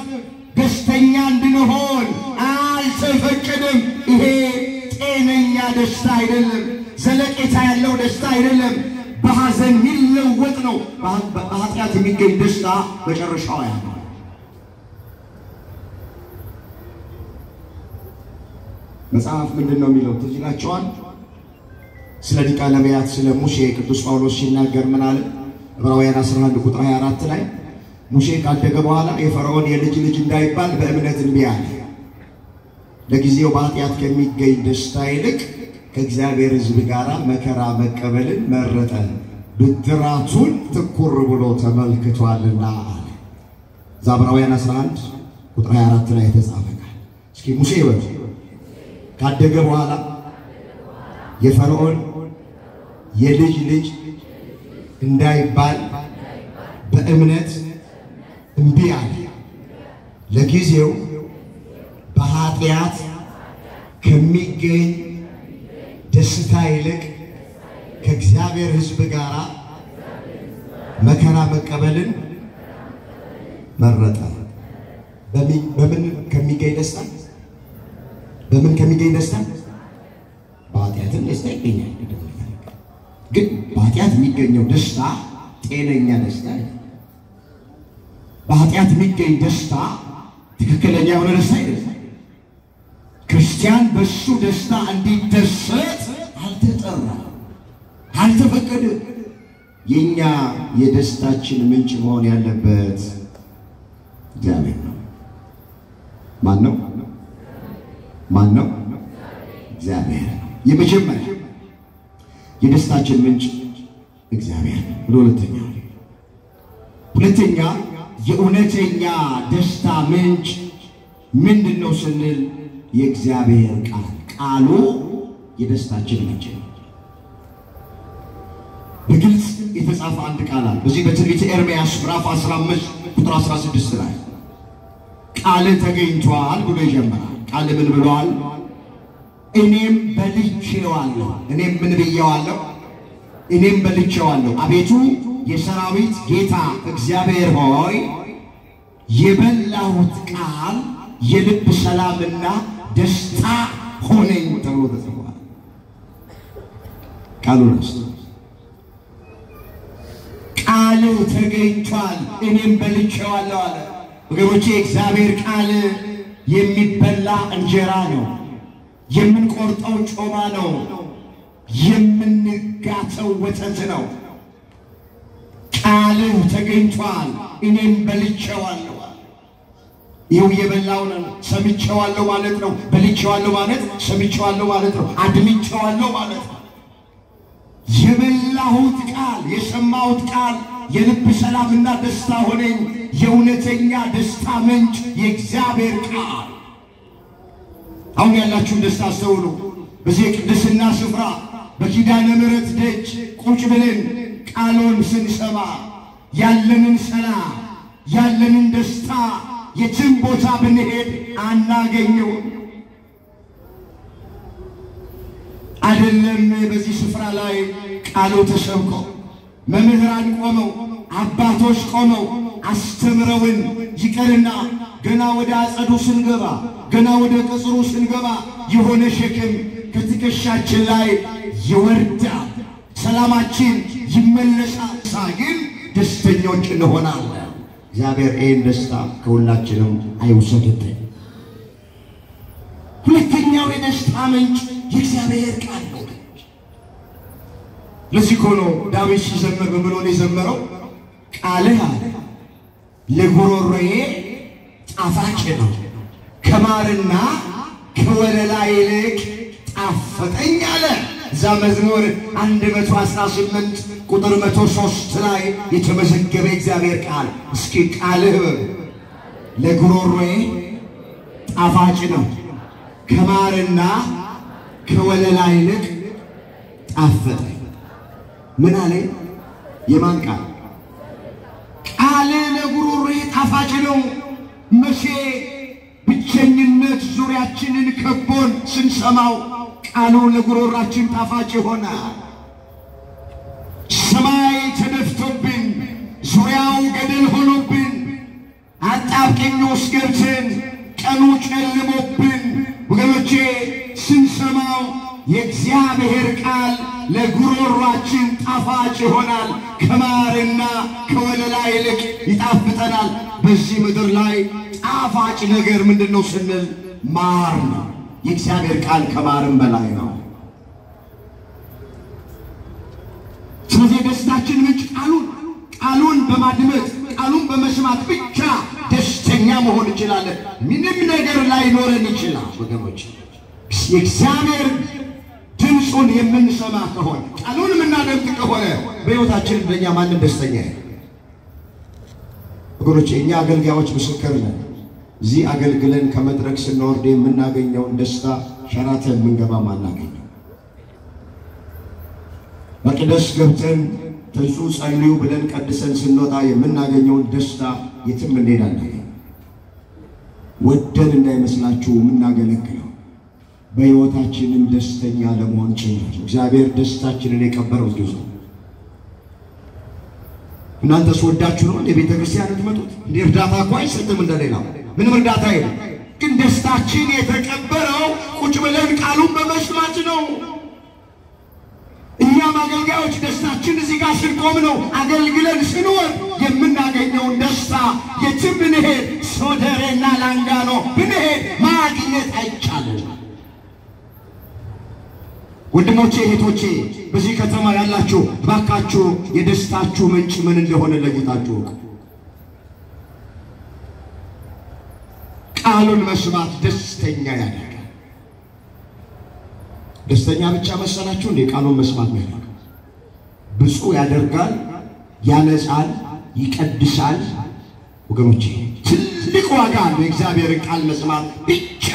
ደስተኛ እንድንሆን አልተፈቀደም። ይሄ ጤነኛ ደስታ አይደለም። ዘለቄታ ያለው ደስታ አይደለም። በሐዘን የሚለወጥ ነው። በኃጢአት የሚገኝ ደስታ መጨረሻው ያለው መጽሐፍ ምንድነው የሚለው ትዝ ይላችኋል? ስለ ሊቀ ነቢያት ስለ ሙሴ ቅዱስ ጳውሎስ ሲናገር ምን አለ? ዕብራውያን 11 ቁጥር 24 ላይ ሙሴ ካደገ በኋላ የፈርዖን የልጅ ልጅ እንዳይባል በእምነት እንቢ አለ። ለጊዜው በኃጢአት ከሚገኝ ደስታ ይልቅ ከእግዚአብሔር ሕዝብ ጋር መከራ መቀበልን መረጠ፣ ብድራቱን ትኩር ብሎ ተመልክቷልና አለ። ዕብራውያን 11 ቁጥር 24 ላይ የተጻፈ ቃል። እስኪ ሙሴ ይወጥ ካደገ በኋላ የፈርዖን የልጅ ልጅ እንዳይባል በእምነት እንቢ አለ። ለጊዜው በኃጢአት ከሚገኝ ደስታ ይልቅ ከእግዚአብሔር ሕዝብ ጋር መከራ መቀበልን መረጠ። በምን ከሚገኝ ደስታ? በምን ከሚገኝ ደስታ? በኃጢአትም ደስታ ይገኛል። ግን በኃጢአት የሚገኘው ደስታ ጤነኛ ደስታ አይደለም። በኃጢአት የሚገኝ ደስታ ትክክለኛ የሆነ ደስታ አይደለም። ክርስቲያን በሱ ደስታ እንዲደሰት አልተጠራም፣ አልተፈቀደም። የኛ የደስታችን ምንጭ መሆን ያለበት እግዚአብሔር ነው። ማን ነው? ማን ነው? እግዚአብሔር ነው። የመጀመሪያ የደስታችን ምንጭ እግዚአብሔር ነው። ሁለተኛ የእውነተኛ ደስታ ምንጭ ምንድነው ስንል የእግዚአብሔር ቃሉ የደስታችን ምንጭ ነው። በግልጽ የተጻፈ አንድ ቃል አለ። በዚህ በትንቢተ ኤርምያስ ምዕራፍ 15 ቁጥር 16 ላይ ቃል ተገኝቷል ብሎ ይጀምራል። ቃል ምን ብሏል? እኔም በልቼዋለሁ። እኔም ምን ብዬዋለሁ? እኔም በልቼዋለሁ። አቤቱ የሰራዊት ጌታ እግዚአብሔር ሆይ የበላሁት ቃል የልብ ሰላምና ደስታ ሆነኝ ተብሎ ተጽፏል። ቃሉ ነው። ቃል ተገኝቷል፣ እኔም በልቼዋለሁ አለ። ወገኖቼ እግዚአብሔር ቃል የሚበላ እንጀራ ነው። የምንቆርጠው ጮማ ነው። የምንጋተው ወተት ነው። ቃል ተገኝቷል፣ እኔም በልቼዋለሁ። ይኸው የበላው ነው። ሰምቼዋለሁ ማለት ነው። በልቼዋለሁ ማለት ሰምቼዋለሁ ማለት ነው። አድምጬዋለሁ ማለት ነው። የበላሁት ቃል የሰማሁት ቃል የልብ ሰላምና ደስታ ሆነኝ። የእውነተኛ ደስታ ምንጭ የእግዚአብሔር ቃል። አሁን ያላችሁን ደስታ አስተውሉ። በዚህ ቅድስና ስፍራ በኪዳነ ምሕረት ደጅ ቁጭ ብለን ቃሉን ስንሰማ ያለንን ሰላም ያለንን ደስታ የትም ቦታ ብንሄድ አናገኘው። አይደለም በዚህ ስፍራ ላይ ቃሉ ተሰብኮ መምህራን ቆመው አባቶች ቆመው አስተምረውን ይቀርና ገና ወደ አጸዱ ስንገባ ገና ወደ ቅጽሩ ስንገባ የሆነ ሸክም ከትከሻችን ላይ ይወርዳል። ሰላማችን ይመለሳል። ግን ደስተኞች እንሆናለን። እግዚአብሔር ይህን ደስታ ከሁላችንም አይውሰድብን። ሁለተኛው የደስታ ምንጭ የእግዚአብሔር ቃል ነው። ለዚህ እኮ ነው ዳዊት ሲዘምር ብሎ የዘመረው ቃልህ አለ ለጉሮሮዬ ጣፋጭ ነው ከማርና ከወለላ ይልቅ ጣፈጠኝ አለ። እዛ መዝሙር 118 ቁጥር 103 ላይ የተመዘገበ እግዚአብሔር ቃል። እስኪ ቃልህ ለጉሮሮዬ ጣፋጭ ነው፣ ከማርና ከወለላ ይልቅ ጣፈጠኝ። ምን አለ? የማን ቃል? ቃል ለጉሮሮዬ ጣፋጭ ነው። መቼ ብቸኝነት ዙሪያችንን ከቦን ስንሰማው ቃሉ ለጉሮራችን ጣፋጭ ይሆናል። ሰማይ ተደፍቶብን ዙሪያው ገደል ሆኖብን አጣብቂኝ ውስጥ ገብተን ቀኑ ጨልሞብን ወገኖቼ ስንሰማው የእግዚአብሔር ቃል ለጉሮሯችን ጣፋጭ ይሆናል። ከማርና ከወለላ ይልቅ ይጣፍጠናል። በዚህ ምድር ላይ ጣፋጭ ነገር ምንድነው ስንል ማር ነው። የእግዚአብሔር ቃል ከማርም በላይ ነው። ስለዚህ ደስታችን ምንጭ ቃሉን በማድመጥ ቃሉን በመስማት ብቻ ደስተኛ መሆን እንችላለን። ምንም ነገር ላይኖረን ይችላል ወገኖች። የእግዚአብሔር ድምፁን የምንሰማ ከሆነ ቃሉን የምናደምጥ ከሆነ በሕይወታችን እንደኛ ማንም ደስተኛ አይደለም ወገኖች። እኛ አገልጋዮች ምስክር ነን። እዚህ አገልግለን ከመድረክ ስንወርድ የምናገኘውን ደስታ ሸራተን ምንገባ ማናገኝ። መቅደስ ገብተን ተንሱ ጸልዩ ብለን ቀድሰን ስንወጣ የምናገኘውን ደስታ የትም እንሄዳለን። ወደን እንዳይመስላችሁ የምናገለግለው በሕይወታችንም ደስተኛ ለመሆን ጭምር እግዚአብሔር ደስታችንን የቀበረው ጊዜ። እናንተ ወዳችሁ ነው እንደ ቤተ ክርስቲያን የምትመጡት? እንደ እርዳታ እኮ አይሰጥም እንደሌላው ምንም እርዳታ የለም። ግን ደስታችን የተቀበረው ቁጭ ብለን ቃሉን በመስማት ነው። እኛም አገልጋዮች ደስታችን እዚህ ጋር ስንቆም ነው። አገልግለን ስንወር የምናገኘውን ደስታ የትም ብንሄድ ሶደሬና ላንጋኖ ብንሄድ ማግኘት አይቻልም። ወንድሞቼ እህቶቼ፣ በዚህ ከተማ ያላችሁ ባካችሁ የደስታችሁ ምንጭ ምን እንደሆነ ለይታችሁ ቃሉን መስማት ደስተኛ ያደርጋል። ደስተኛ ብቻ መሰላችሁ እንዴ? ቃሉን መስማት ነው። ብፁዕ ያደርጋል፣ ያነጻል፣ ይቀድሳል። ወገኖቼ ትልቅ ዋጋ አለው የእግዚአብሔርን ቃል መስማት ብቻ።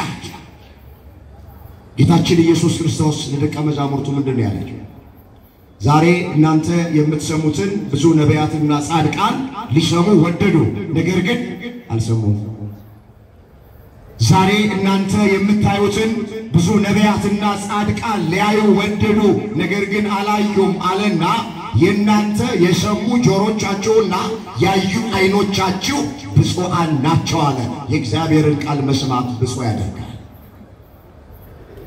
ጌታችን ኢየሱስ ክርስቶስ ለደቀ መዛሙርቱ ምንድን ነው ያላቸው? ዛሬ እናንተ የምትሰሙትን ብዙ ነቢያትና ጻድቃን ሊሰሙ ወደዱ፣ ነገር ግን አልሰሙም። ዛሬ እናንተ የምታዩትን ብዙ ነቢያትና ጻድቃን ሊያዩ ወደዱ፣ ነገር ግን አላዩም አለና የእናንተ የሰሙ ጆሮቻቸውና ያዩ ዓይኖቻችሁ ብፁዓን ናቸው አለ። የእግዚአብሔርን ቃል መስማት ብፁዕ ያደርጋል።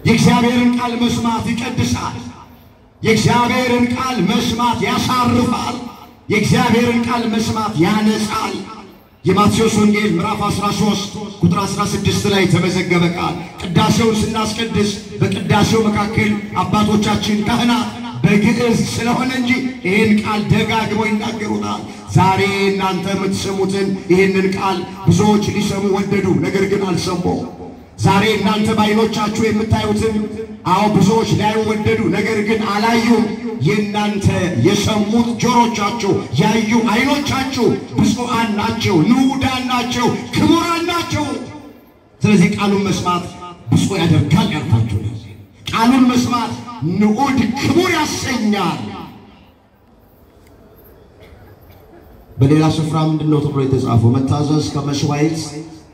የእግዚአብሔርን ቃል መስማት ይቀድሳል። የእግዚአብሔርን ቃል መስማት ያሳርፋል። የእግዚአብሔርን ቃል መስማት ያነጻል። የማቴዎስ ወንጌል ምዕራፍ 13 ቁጥር 16 ላይ ተመዘገበ ቃል። ቅዳሴውን ስናስቀድስ በቅዳሴው መካከል አባቶቻችን ካህናት በግዕዝ ስለሆነ እንጂ ይህን ቃል ደጋግመው ይናገሩታል። ዛሬ እናንተ የምትሰሙትን ይህንን ቃል ብዙዎች ሊሰሙ ወደዱ፣ ነገር ግን አልሰሙም። ዛሬ እናንተ በዓይኖቻችሁ የምታዩትን ብዙዎች ሊያዩ ወደዱ፣ ነገር ግን አላዩም። የእናንተ የሰሙት ጆሮቻችሁ ያዩ ዓይኖቻችሁ ብፁዓን ናቸው፣ ንዑዳን ናቸው፣ ክቡራን ናቸው። ስለዚህ ቃሉን መስማት ብፁዕ ያደርጋል ያልኳችሁ። ቃሉን መስማት ንዑድ ክቡር ያሰኛል። በሌላ ስፍራ ምንድነው ተብሎ የተጻፈው? መታዘዝ ከመስዋዕት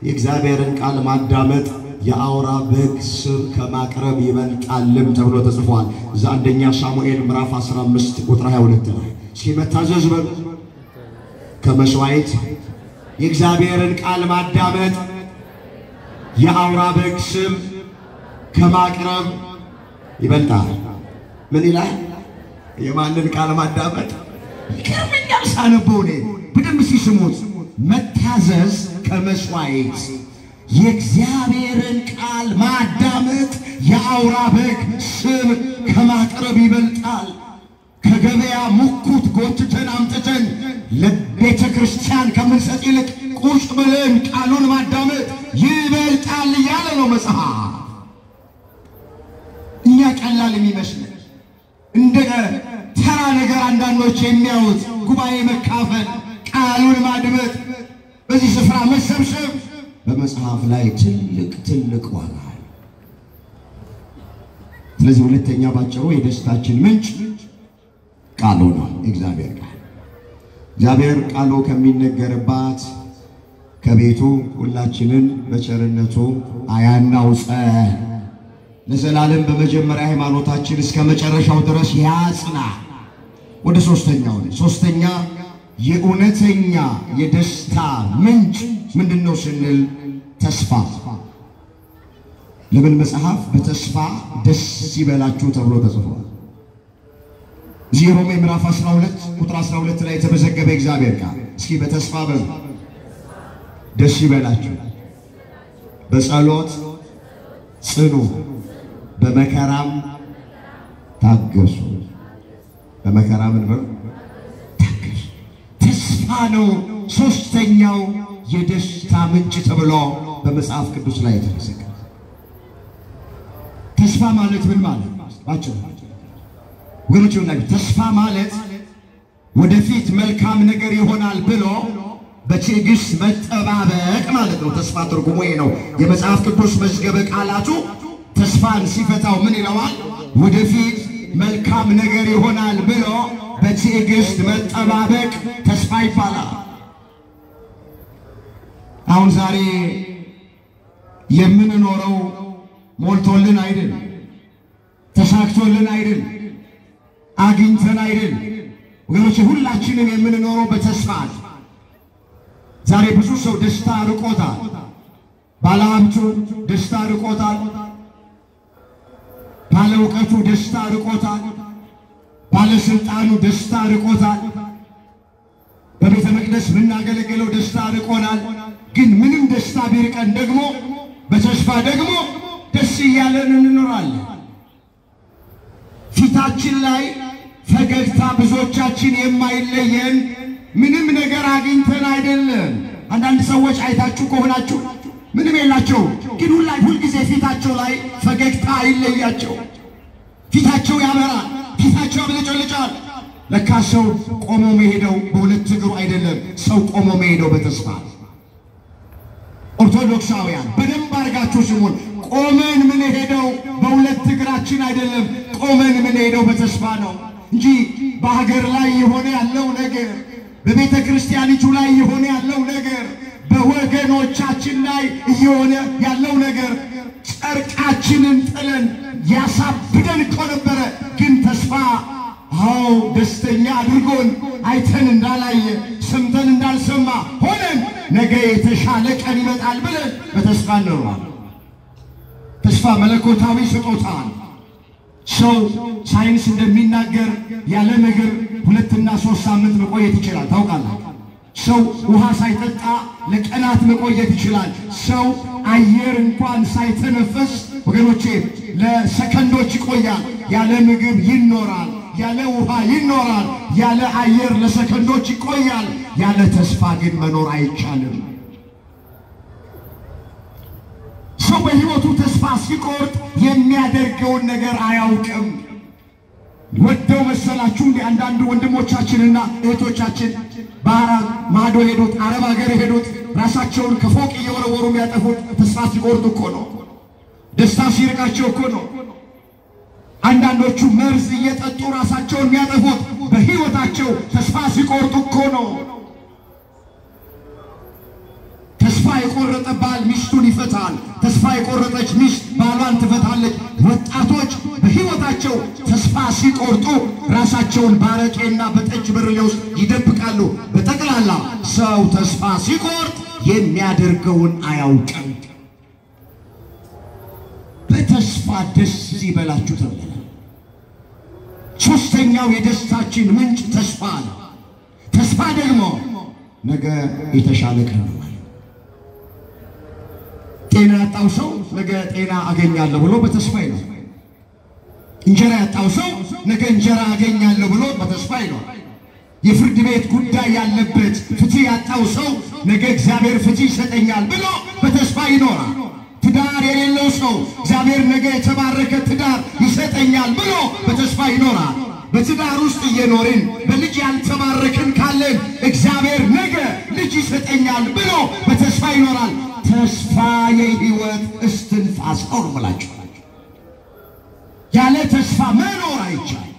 የእግዚአብሔርን ቃል ማዳመጥ የአውራ በግ ስብ ከማቅረብ ይበልጣልም ተብሎ ተጽፏል። እዛ አንደኛ ሳሙኤል ምዕራፍ 15 ቁጥር 22 ላይ እስኪ መታዘዝ ከመስዋዕት የእግዚአብሔርን ቃል ማዳመጥ የአውራ በግ ስብ ከማቅረብ ይበልጣል። ምን ይላል? የማንን ቃል ማዳመጥ? ይገርመኛል ሳነበው እኔ በደንብ ሲስሙት። መታዘዝ ከመስዋዕት የእግዚአብሔርን ቃል ማዳመጥ የአውራ በግ ስብ ከማቅረብ ይበልጣል። ከገበያ ሙኩት ጎትተን አምጥተን ለቤተ ክርስቲያን ከምንሰጥ ይልቅ ቁጭ ብለን ቃሉን ማዳመጥ ይበልጣል እያለ ነው መጽሐፍ። እኛ ቀላል የሚመስለን እንደ ተራ ነገር አንዳንዶች የሚያዩት ጉባኤ መካፈል፣ ቃሉን ማድመጥ፣ በዚህ ስፍራ መሰብሰብ በመጽሐፍ ላይ ትልቅ ዋጋ አለ። ስለዚህ ሁለተኛ ባጭሩ የደስታችን ምንጭ ቃሉ ነው፣ እግዚአብሔር ቃል። እግዚአብሔር ቃሉ ከሚነገርባት ከቤቱ ሁላችንን በቸርነቱ አያናውፀ ለዘላለም በመጀመሪያ ሃይማኖታችን እስከ መጨረሻው ድረስ ያጽና። ወደ ሶስተኛ የእውነተኛ የደስታ ምንጭ ምንድነው ስንል ተስፋ። ለምን መጽሐፍ በተስፋ ደስ ይበላችሁ ተብሎ ተጽፏል። እዚህ ሮሜ ምዕራፍ 12 ቁጥር 12 ላይ የተመዘገበ እግዚአብሔር ቃል እስኪ በተስፋ ደስ ይበላችሁ፣ በጸሎት ጽኑ፣ በመከራም ታገሱ። በመከራም ታገሱ። ተስፋ ነው ሶስተኛው የደስታ ምንጭ ተብሎ በመጽሐፍ ቅዱስ ላይ ተዘገበ። ተስፋ ማለት ምን ማለት ባጭሩ ወገኖች ነው? ተስፋ ማለት ወደፊት መልካም ነገር ይሆናል ብሎ በትዕግስት መጠባበቅ ማለት ነው። ተስፋ ትርጉሙ ይሄ ነው። የመጽሐፍ ቅዱስ መዝገበ ቃላቱ ተስፋን ሲፈታው ምን ይለዋል? ወደፊት መልካም ነገር ይሆናል ብሎ በትዕግስት መጠባበቅ ተስፋ ይባላል። አሁን ዛሬ የምንኖረው ሞልቶልን አይደል? ተሳክቶልን አይደል? አግኝተን አይደል? ወገኖች ሁላችንም የምንኖረው በተስፋ ነው። ዛሬ ብዙ ሰው ደስታ ርቆታል። ባለሀብቱ ደስታ ርቆታል። ባለእውቀቱ ደስታ ርቆታል። ባለስልጣኑ ደስታ ርቆታል። በቤተ መቅደስ የምናገለግለው ደስታ ርቆናል። ግን ምንም ደስታ ቢርቀን ደግሞ በተስፋ ደግሞ ደስ እያለን እንኖራለን። ፊታችን ላይ ፈገግታ ብዙዎቻችን የማይለየን ምንም ነገር አግኝተን አይደለም። አንዳንድ ሰዎች አይታችሁ ከሆናችሁ ምንም የላቸው፣ ግን ሁልጊዜ ፊታቸው ላይ ፈገግታ አይለያቸው። ፊታቸው ያበራል፣ ፊታቸው ያብለጨልጫል። ለካ ሰው ቆሞ መሄደው በሁለት እግሩ አይደለም፣ ሰው ቆሞ መሄደው በተስፋ። ኦርቶዶክሳውያን በደንብ አድርጋችሁ ስሙን። ቆመን ምን ሄደው በሁለት እግራችን አይደለም፣ ቆመን ምን ሄደው በተስፋ ነው እንጂ በሀገር ላይ የሆነ ያለው ነገር፣ በቤተ ክርስቲያኒቱ ላይ የሆነ ያለው ነገር፣ በወገኖቻችን ላይ እየሆነ ያለው ነገር ጨርቃችንን ጥለን ያሳብደን እኮ ነበረ። ግን ተስፋ ደስተኛ አድርጎን አይተን እንዳላየ ሰምተን እንዳልሰማ ሆነን ነገ የተሻለ ቀን ይመጣል ብለን በተስፋ እንኖራለን። ተስፋ መለኮታዊ ስጦታ ነው። ሰው ሳይንስ እንደሚናገር ያለ ምግብ 2 እና 3 ሳምንት መቆየት ይችላል። ታውቃለህ? ሰው ውሃ ሳይጠጣ ለቀናት መቆየት ይችላል። ሰው አየር እንኳን ሳይተነፈስ ወገኖቼ ለሰከንዶች ይቆያል። ያለ ምግብ ይኖራል፣ ያለ ውሃ ይኖራል፣ ያለ አየር ለሰከንዶች ይቆያል። ያለ ተስፋ ግን መኖር አይቻልም። ሰው በሕይወቱ ተስፋ ሲቆርጥ የሚያደርገውን ነገር አያውቅም። ወደው መሰላችሁ እንደ አንዳንድ ወንድሞቻችንና እህቶቻችን ባህር ማዶ ሄዱት፣ አረብ ሀገር ሄዱት፣ ራሳቸውን ከፎቅ እየወረወሩ የሚያጠፉት ተስፋ ሲቆርጡ እኮ ነው። ደስታ ሲርቃቸው እኮ ነው። አንዳንዶቹ መርዝ እየጠጡ ራሳቸውን የሚያጠፉት በሕይወታቸው ተስፋ ሲቆርጡ እኮ ነው። ተስፋ የቆረጠ ባል ሚስቱን ይፈታል። ተስፋ የቆረጠች ሚስት ባሏን ትፈታለች። ወጣቶች በሕይወታቸው ተስፋ ሲቆርጡ ራሳቸውን ባረቄና በጠጅ ብርሌ ውስጥ ይደብቃሉ። በጠቅላላ ሰው ተስፋ ሲቆርጥ የሚያደርገውን አያውቅም። በተስፋ ደስ ይበላችሁ ተብለናል። ሶስተኛው የደስታችን ምንጭ ተስፋ ነው። ተስፋ ደግሞ ነገ የተሻለ ቀን ነው። ጤና ያጣው ሰው ነገ ጤና አገኛለሁ ብሎ በተስፋ ይኖራል። እንጀራ ያጣው ሰው ነገ እንጀራ አገኛለሁ ብሎ በተስፋ ይኖራል። የፍርድ ቤት ጉዳይ ያለበት ፍትህ ያጣው ሰው ነገ እግዚአብሔር ፍትህ ይሰጠኛል ብሎ በተስፋ ይኖራል። ትዳር የሌለው ሰው እግዚአብሔር ነገ የተባረከ ትዳር ይሰጠኛል ብሎ በተስፋ ይኖራል። በትዳር ውስጥ እየኖርን በልጅ ያልተባረክን ካለን እግዚአብሔር ነገ ልጅ ይሰጠኛል ብሎ በተስፋ ይኖራል። ተስፋ የሕይወት እስትንፋስ ነው ብላችሁ ያለ ተስፋ መኖር አይቻልም።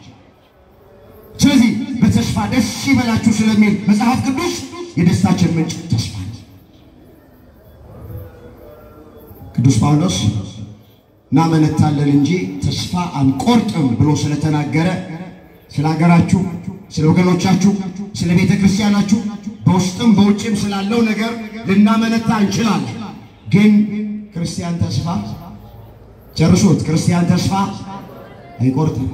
ስለዚህ በተስፋ ደስ ይበላችሁ ስለሚል መጽሐፍ ቅዱስ የደስታችን ምንጭ ተስፋ ነው። ቅዱስ ጳውሎስ እናመነታለን እንጂ ተስፋ አንቆርጥም ብሎ ስለተናገረ ስለ ሀገራችሁ፣ ስለ ወገኖቻችሁ፣ ስለ ቤተ ክርስቲያናችሁ በውስጥም በውጭም ስላለው ነገር ልናመነታ እንችላለን። ግን ክርስቲያን ተስፋ ጨርሶት ክርስቲያን ተስፋ አይቆርጥም።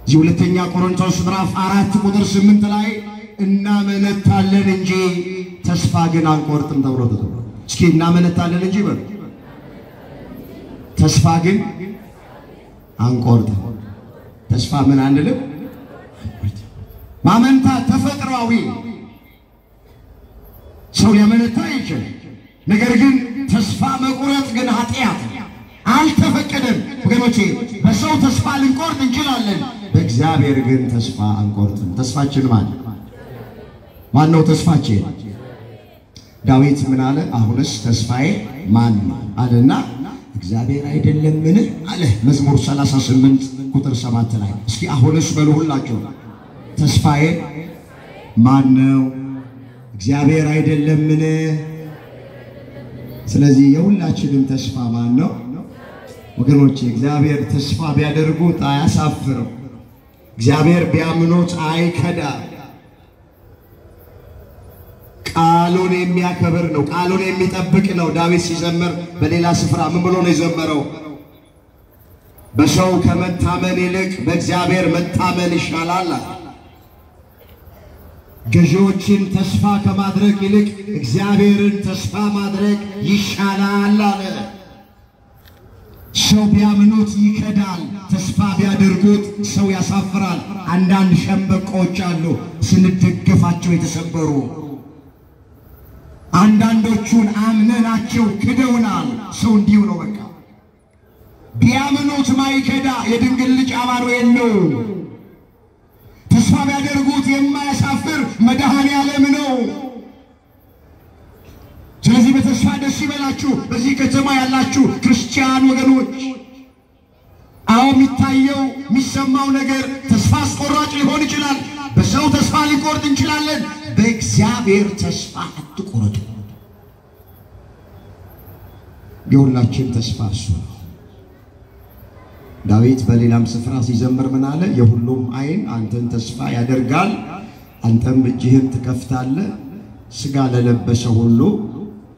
እዚህ ሁለተኛ ቆሮንቶስ ምዕራፍ 4 ቁጥር 8 ላይ እናመነታለን እንጂ ተስፋ ግን አንቆርጥም ተብሎ ተጽፏል። እስኪ እናመነታለን እንጂ በሉ፣ ተስፋ ግን አንቆርጥም። ተስፋ ምን አንልም? ማመንታት ተፈጥሯዊ ሰው ሊያመነታ ይችላል። ነገር ግን ተስፋ መቁረጥ ግን ኃጢአት አልተፈቀደም። ወገኖቼ በሰው ተስፋ ልንቆርጥ እንችላለን፣ በእግዚአብሔር ግን ተስፋ አንቆርጥም። ተስፋችን ማን ነው? ተስፋችን ዳዊት ምን አለ? አሁንስ ተስፋዬ ማን ነው አለና እግዚአብሔር አይደለምን አለ። መዝሙር 38 ቁጥር 7 ላይ እስኪ አሁንስ በሉ ሁላችሁ ተስፋዬ ማን ነው? እግዚአብሔር አይደለምን? ስለዚህ የሁላችንም ተስፋ ማን ነው? ወገኖቼ እግዚአብሔር ተስፋ ቢያደርጉት አያሳፍርም። እግዚአብሔር ቢያምኑት አይከዳም። ቃሉን የሚያከብር ነው፣ ቃሉን የሚጠብቅ ነው። ዳዊት ሲዘምር በሌላ ስፍራ ምን ብሎ ነው የዘመረው? በሰው ከመታመን ይልቅ በእግዚአብሔር መታመን ይሻላል። ገዢዎችን ተስፋ ከማድረግ ይልቅ እግዚአብሔርን ተስፋ ማድረግ ይሻላል አለ። ሰው ቢያምኑት ይከዳል፣ ተስፋ ቢያደርጉት ሰው ያሳፍራል። አንዳንድ ሸምበቆች አሉ ስንደገፋቸው የተሰበሩ። አንዳንዶቹን አምነናቸው ክደውናል። ሰው እንዲሁ ነው በቃ። ቢያምኑት ማይከዳ የድንግል ልጅ አማኑኤል ነው። ተስፋ ቢያደርጉት የማያሳፍር መድኃኔዓለም ነው። ስለዚህ በተስፋ ደስ ይበላችሁ በዚህ ከተማ ያላችሁ ክርስቲያን ወገኖች። አዎ የሚታየው የሚሰማው ነገር ተስፋ አስቆራጭ ሊሆን ይችላል። በሰው ተስፋ ሊቆርጥ እንችላለን። በእግዚአብሔር ተስፋ አትቆርጡ። የሁላችን ተስፋ እሱ ነው። ዳዊት በሌላም ስፍራ ሲዘምር ምን አለ? የሁሉም ዓይን አንተን ተስፋ ያደርጋል፣ አንተም እጅህን ትከፍታለህ፣ ሥጋ ለለበሰ ሁሉ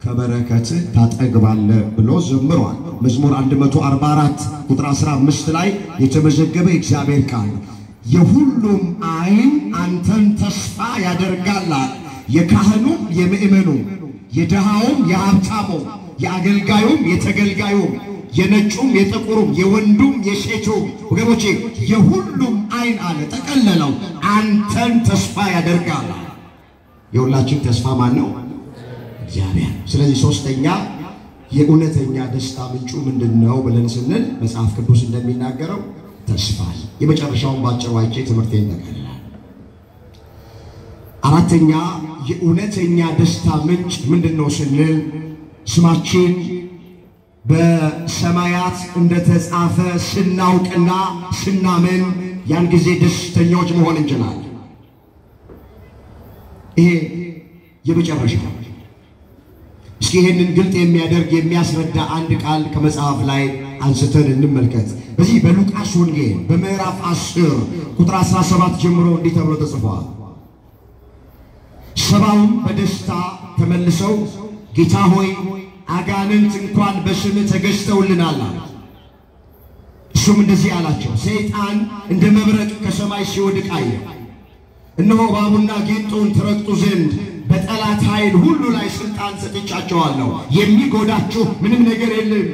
ከበረከትህ ታጠግባለህ ብሎ ዘምሯል። መዝሙር 144 ቁጥር 15 ላይ የተመዘገበ የእግዚአብሔር ቃል የሁሉም ዓይን አንተን ተስፋ ያደርጋል። የካህኑም የምእመኑም፣ የድሃውም የሀብታሙም፣ የአገልጋዩም የተገልጋዩም፣ የነጩም የጥቁሩም፣ የወንዱም የሴቱም ወገኖቼ የሁሉም ዓይን አለ ጠቀለለው አንተን ተስፋ ያደርጋል። የሁላችን ተስፋ ማን ነው? እግዚአብሔር። ስለዚህ ሶስተኛ የእውነተኛ ደስታ ምንጩ ምንድነው ብለን ስንል መጽሐፍ ቅዱስ እንደሚናገረው ተስፋ። የመጨረሻውን ባጭሩ አይቼ ትምህርቴን እንጠቅልላለሁ። አራተኛ የእውነተኛ ደስታ ምንጭ ምንድነው ስንል ስማችን በሰማያት እንደተጻፈ ስናውቅና ስናምን ያን ጊዜ ደስተኞች መሆን እንችላለን። ይሄ የመጨረሻ። እስኪ ይሄንን ግልጥ የሚያደርግ የሚያስረዳ አንድ ቃል ከመጽሐፍ ላይ አንስተን እንመልከት። በዚህ በሉቃስ ወንጌል በምዕራፍ 10 ቁጥር 17 ጀምሮ እንዲህ ተብሎ ተጽፏል። ሰባውም በደስታ ተመልሰው ጌታ ሆይ አጋንንት እንኳን በስምህ ተገዝተውልናል አለ። እሱም እንደዚህ አላቸው፣ ሰይጣን እንደ መብረቅ ከሰማይ ሲወድቅ አየሁ። እነሆ እባቡና ጊንጡን ትረግጡ ዘንድ በጠላት ኃይል ሁሉ ላይ ስልጣን ሰጥቻቸዋለሁ፣ የሚጎዳችሁ ምንም ነገር የለም።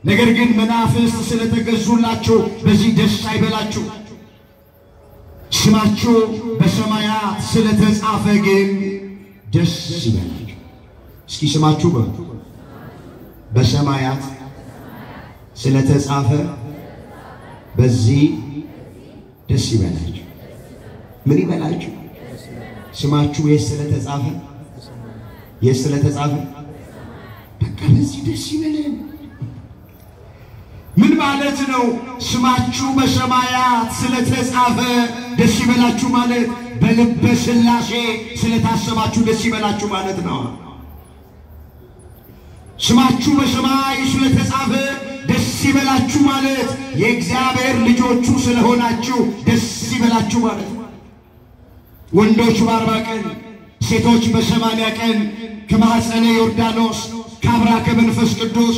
ነገር ግን መናፍስት ስለተገዙላችሁ በዚህ ደስ አይበላችሁ። ስማችሁ በሰማያት ስለተጻፈ ግን ደስ ይበላችሁ። እስኪ ስማችሁ በሰማያት ስለተጻፈ በዚህ ደስ ይበላችሁ። ምን ይበላችሁ? ስማችሁ ስለተጻፈ ስለተጻፈ በቃ በዚህ ደስ ይበለን። ምን ማለት ነው? ስማችሁ በሰማያት ስለተጻፈ ደስ ይበላችሁ ማለት በልበ ሥላሴ ስለታሰባችሁ ደስ ይበላችሁ ማለት ነው። ስማችሁ በሰማይ ስለተጻፈ ደስ ይበላችሁ ማለት የእግዚአብሔር ልጆቹ ስለሆናችሁ ደስ ይበላችሁ ማለት ነው። ወንዶች በ40 ቀን ሴቶች በ80 ቀን ከማኅፀነ ዮርዳኖስ ከአብራከ መንፈስ ቅዱስ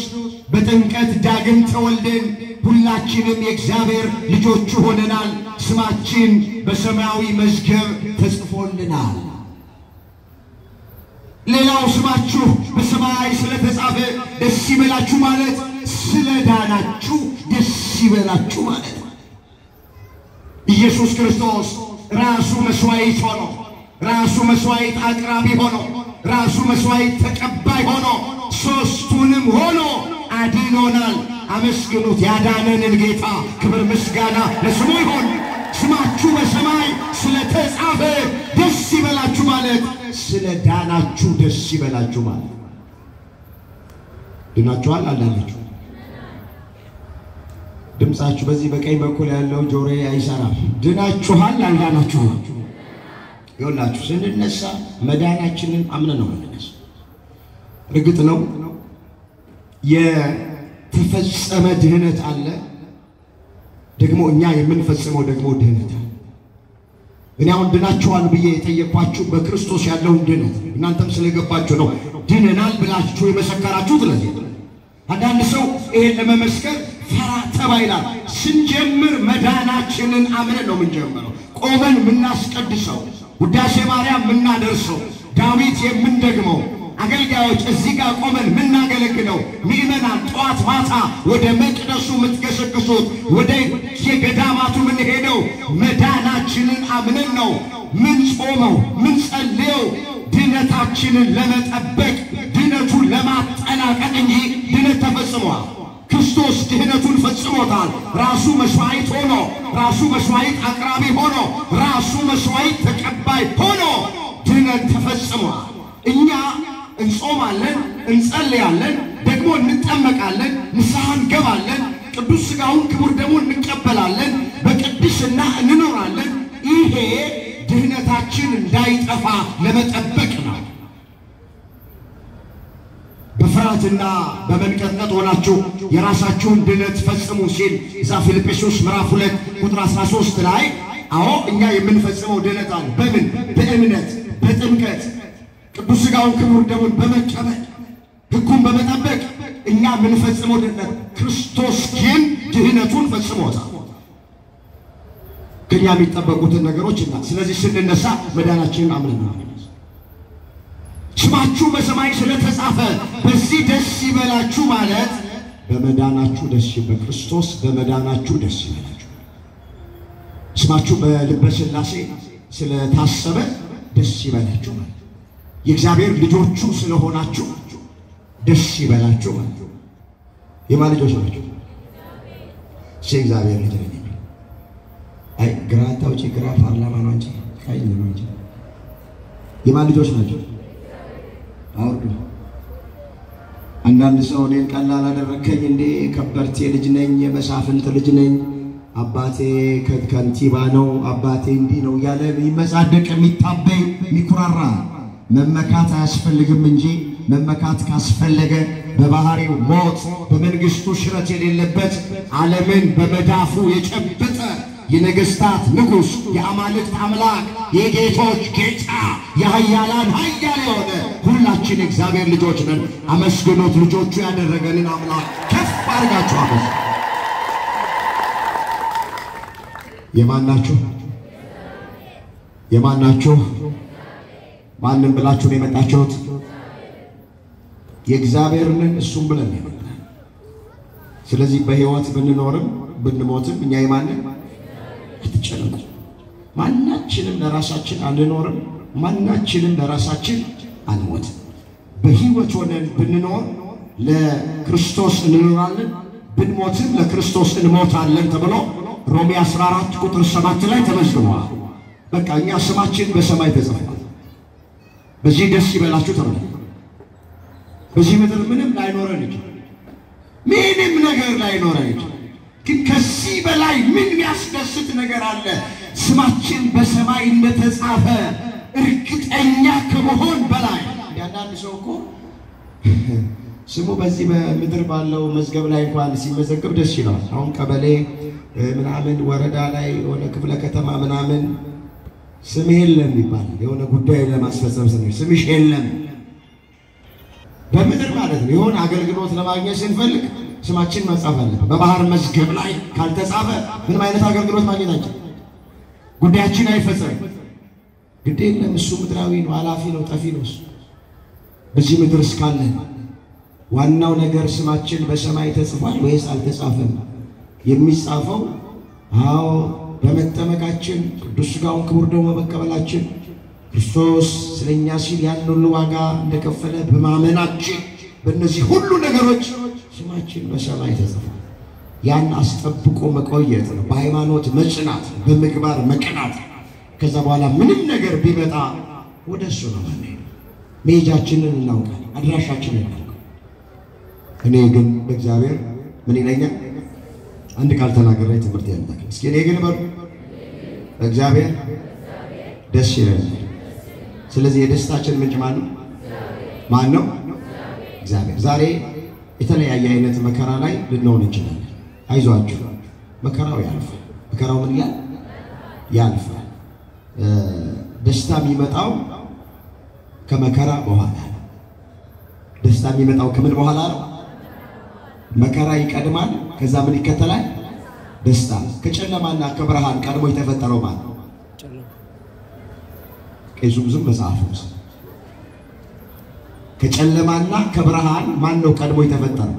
በጥምቀት ዳግም ተወልደን ሁላችንም የእግዚአብሔር ልጆቹ ሆነናል። ስማችን በሰማያዊ መዝገብ ተጽፎልናል። ሌላው ስማችሁ በሰማይ ስለተጻፈ ደስ ይበላችሁ ማለት ስለዳናችሁ ደስ ይበላችሁ ማለት ነው። ኢየሱስ ክርስቶስ ራሱ መስዋዕት ሆኖ ራሱ መስዋዕት አቅራቢ ሆኖ ራሱ መስዋዕት ተቀባይ ሆኖ ሦስቱንም ሆኖ አድኖናል። አመስግኑት ያዳነንን ጌታ። ክብር ምስጋና ለስሙ ይሁን። ስማችሁ በሰማይ ስለተጻፈ ደስ ይበላችሁ ማለት ስለዳናችሁ ደስ ይበላችሁ ማለት። ድናችኋል አልዳናችሁ? ድምጻችሁ በዚህ በቀኝ በኩል ያለው ጆሮዬ አይሰራም። ድናችኋል አልዳናችሁም? ይኸውላችሁ ስንነሳ መዳናችንን አምነን ነው የምንነሳ። እርግጥ ነው የተፈጸመ ድህነት አለ፣ ደግሞ እኛ የምንፈጽመው ደግሞ ድህነት አለ። እኔ አሁን ድናችኋል ብዬ የጠየኳችሁ በክርስቶስ ያለውን ድህነት እናንተም ስለገባችሁ ነው ድነናል ብላችሁ የመሰከራችሁት። ለዚህ አንዳንድ ሰው ይሄን ለመመስከር ፈራ ተባ ይላል። ስንጀምር መዳናችንን አምነን ነው የምንጀምረው። ቆመን የምናስቀድሰው፣ ውዳሴ ማርያም የምናደርሰው፣ ዳዊት የምንደግመው፣ አገልጋዮች እዚህ ጋር ቆመን የምናገለግለው፣ ምእመናን ጠዋት ማታ ወደ መቅደሱ የምትገሰግሱት፣ ወደ የገዳማቱ የምንሄደው መዳናችንን አምነን ነው። ምን ጾመው ምን ጸልየው ድነታችንን ለመጠበቅ ድነቱን ለማጠናቀቅ እንጂ ድነት ተፈጽሟል። ክርስቶስ ድህነቱን ፈጽሞታል። ራሱ መስዋዕት ሆኖ ራሱ መስዋዕት አቅራቢ ሆኖ ራሱ መስዋዕት ተቀባይ ሆኖ ድነት ተፈጽሟል። እኛ እንጾማለን፣ እንጸልያለን፣ ደግሞ እንጠመቃለን፣ ንስሐ እንገባለን፣ ቅዱስ ሥጋውን ክቡር ደሙን እንቀበላለን፣ በቅድስና እንኖራለን። ይሄ ድህነታችን እንዳይጠፋ ለመጠበቅ ነው። በፍርሃትና በመንቀጥቀጥ ሆናችሁ የራሳችሁን ድነት ፈጽሙ ሲል እዛ ፊልጵስዩስ ምዕራፍ 2 ቁጥር 13 ላይ አዎ እኛ የምንፈጽመው ድነት አለ። በምን? በእምነት በጥምቀት ቅዱስ ሥጋውን ክቡር ደሙን በመቀበል ሕጉን በመጠበቅ እኛ የምንፈጽመው ድነት። ክርስቶስ ግን ድህነቱን ፈጽሞታል። ከኛ የሚጠበቁትን ነገሮች እና ስለዚህ ስንነሳ መዳናችንን አምነን ነው። ስማችሁ በሰማይ ስለተጻፈ በዚህ ደስ ይበላችሁ ማለት በመዳናችሁ ደስ በክርስቶስ በመዳናችሁ ደስ ይበላችሁ። ስማችሁ በልበ ሥላሴ ስለታሰበ ደስ ይበላችሁ ማለት የእግዚአብሔር ልጆቹ ስለሆናችሁ ደስ ይበላችሁ ማለት የማን ልጆች ናችሁ? እግዚአብሔር ልጅ ነኝ። አይ ግራ ታውጪ ግራ ፓርላማ ነው እንጂ ካይኝ ነው እንጂ የማን ልጆች ናቸው? አውዱ አንዳንድ ሰው እኔን ቀላል አደረከኝ እንዴ ከበርቴ ልጅ ነኝ የመሳፍንት ልጅ ነኝ አባቴ ከንቲባ ነው አባቴ እንዲህ ነው ያለ የሚመጻደቅ የሚታበይ የሚኩራራ መመካት አያስፈልግም እንጂ መመካት ካስፈለገ በባህሪው ሞት በመንግስቱ ሽረት የሌለበት ዓለምን በመዳፉ የጨበጠ የነገስታት ንጉስ የአማልክት አምላክ የጌቶች ጌታ የኃያላን ኃያል የሆነ ሁላችን እግዚአብሔር ልጆች ነን። አመስግኖት ልጆቹ ያደረገንን አምላክ ከፍ አድርጋችሁ አመስግኑ። የማናችሁ የማናችሁ ማንን ብላችሁ ነው የመጣችሁት? የእግዚአብሔርን እሱም ብለን ነው። ስለዚህ በህይወት ብንኖርም ብንሞትም እኛ የማንን አትጨነቁ። ማናችንም ለራሳችን አንኖርም ማናችንም ለራሳችን አንሞትም በህይወት ሆነን ብንኖር ለክርስቶስ እንኖራለን ብንሞትም ለክርስቶስ እንሞታለን ተብሎ ሮሜ 14 ቁጥር 7 ላይ ተመዝግቧል በቃ እኛ ስማችን በሰማይ ተጽፏል በዚህ ደስ ይበላችሁ ተብሏል በዚህ ምድር ምንም ላይኖረን ይችላል ምንም ነገር ላይኖረን ይችላል ግን ከዚህ በላይ ምን ያስደስት ነገር አለ ስማችን በሰማይ እንደተጻፈ እርግጠኛ ከመሆን በላይ ያንዳንድ ሰው እኮ ስሙ በዚህ በምድር ባለው መዝገብ ላይ እንኳን ሲመዘገብ ደስ ይላል አሁን ቀበሌ ምናምን ወረዳ ላይ የሆነ ክፍለ ከተማ ምናምን ስም የለም ይባል የሆነ ጉዳይ ለማስፈጸም ስምሽ የለም በምድር ማለት ነው የሆነ አገልግሎት ለማግኘት ስንፈልግ ስማችን መጻፍ አለበት በባህር መዝገብ ላይ ካልተጻፈ ምንም አይነት አገልግሎት ማግኘት አንችልም ጉዳያችን አይፈጸም ግድ የለም እሱ ምድራዊ ነው ኃላፊ ነው ጠፊ ነው በዚህ ምድር እስካለን ዋናው ነገር ስማችን በሰማይ ተጽፏል ወይስ አልተጻፈም የሚጻፈው አዎ በመጠመቃችን ቅዱስ ሥጋውን ክቡር ደሙን በመቀበላችን ክርስቶስ ስለኛ ሲል ያን ሁሉ ዋጋ እንደከፈለ በማመናችን በእነዚህ ሁሉ ነገሮች ስማችን በሰማይ ተጽፏል ያን አስጠብቆ መቆየት ነው በሃይማኖት መጽናት በምግባር መቅናት ከዛ በኋላ ምንም ነገር ቢመጣ ወደሱ ነው ማለት መሄጃችንን እናውቃለን አድራሻችንን እናውቃለን እኔ ግን በእግዚአብሔር ምን ይለኛል አንድ ቃል ተናገረ ትምህርት ያንታክ እስኪ እኔ ግን በእግዚአብሔር ደስ ይለኛል ስለዚህ የደስታችን ምንጭ ማን ነው እግዚአብሔር ዛሬ የተለያየ አይነት መከራ ላይ ልንሆን እንችላለን አይዟችሁ መከራው ያልፋል መከራው ምን ያልፋል ደስታ የሚመጣው ከመከራ በኋላ ደስታ የሚመጣው ከምን በኋላ ነው መከራ ይቀድማል ከዛ ምን ይከተላል ደስታ ከጨለማና ከብርሃን ቀድሞ የተፈጠረው ማለት ነው ከዙም መጽሐፍ ውስጥ ከጨለማና ከብርሃን ማን ነው ቀድሞ የተፈጠረው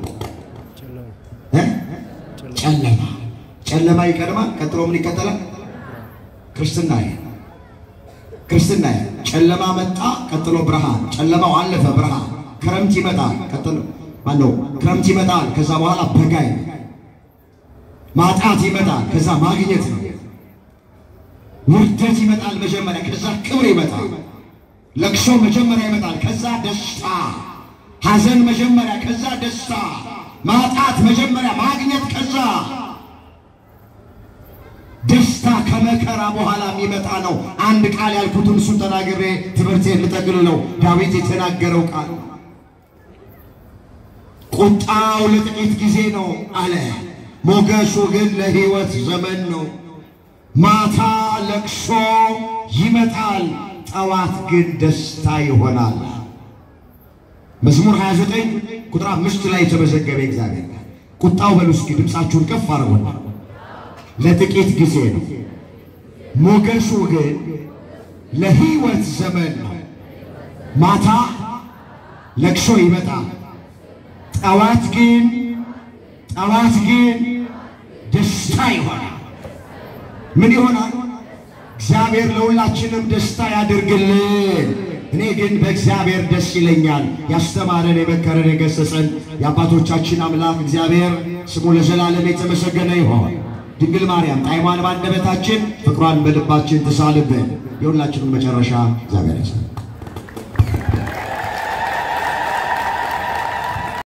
ጨለማ ይቀድማል ቀጥሎ ምን ይከተላል ክርስትና ጨለማ መጣ ቀጥሎ ብርሃን ጨለማው አለፈ ብርሃን ክረምት ይመጣል ቀጥሎ ማነው ክረምት ይመጣል ከዛ በኋላ በጋይ ማጣት ይመጣል ከዛ ማግኘት ነው ውርደት ይመጣል መጀመሪያ ከዛ ክብር ይመጣል ለቅሶ መጀመሪያ ይመጣል ከዛ ደስታ ሐዘን መጀመሪያ ከዛ ደስታ ማጣት መጀመሪያ ማግኘት ከዛ ደስታ ከመከራ በኋላ የሚመጣ ነው አንድ ቃል ያልኩትን እሱን ተናግሬ ትምህርቴን ልጠቅልለው ዳዊት የተናገረው ቃል ቁጣው ለጥቂት ጊዜ ነው አለ ሞገሱ ግን ለሕይወት ዘመን ነው ማታ ለቅሶ ይመጣል ጠዋት ግን ደስታ ይሆናል መዝሙር 29 ቁጥር 5 ላይ ተመዘገበ እግዚአብሔር ቁጣው በሉስኪ ድምጻችሁን ከፍ አድርጉና ለጥቂት ጊዜ ነው ሞገሱ ግን ለሕይወት ዘመን ነው ማታ ለቅሶ ይመጣል ጠዋት ግን ደስታ ይሆናል ምን ይሆናል እግዚአብሔር ለሁላችንም ደስታ ያድርግልን እኔ ግን በእግዚአብሔር ደስ ይለኛል ያስተማረን የመከረን የገሰጸን የአባቶቻችን አምላክ እግዚአብሔር ስሙ ለዘላለም የተመሰገነ ይሁን ድንግል ማርያም ጣዕሟን ባንደበታችን ፍቅሯን በልባችን ትሳልብን የሁላችንም መጨረሻ እግዚአብሔር ያሰ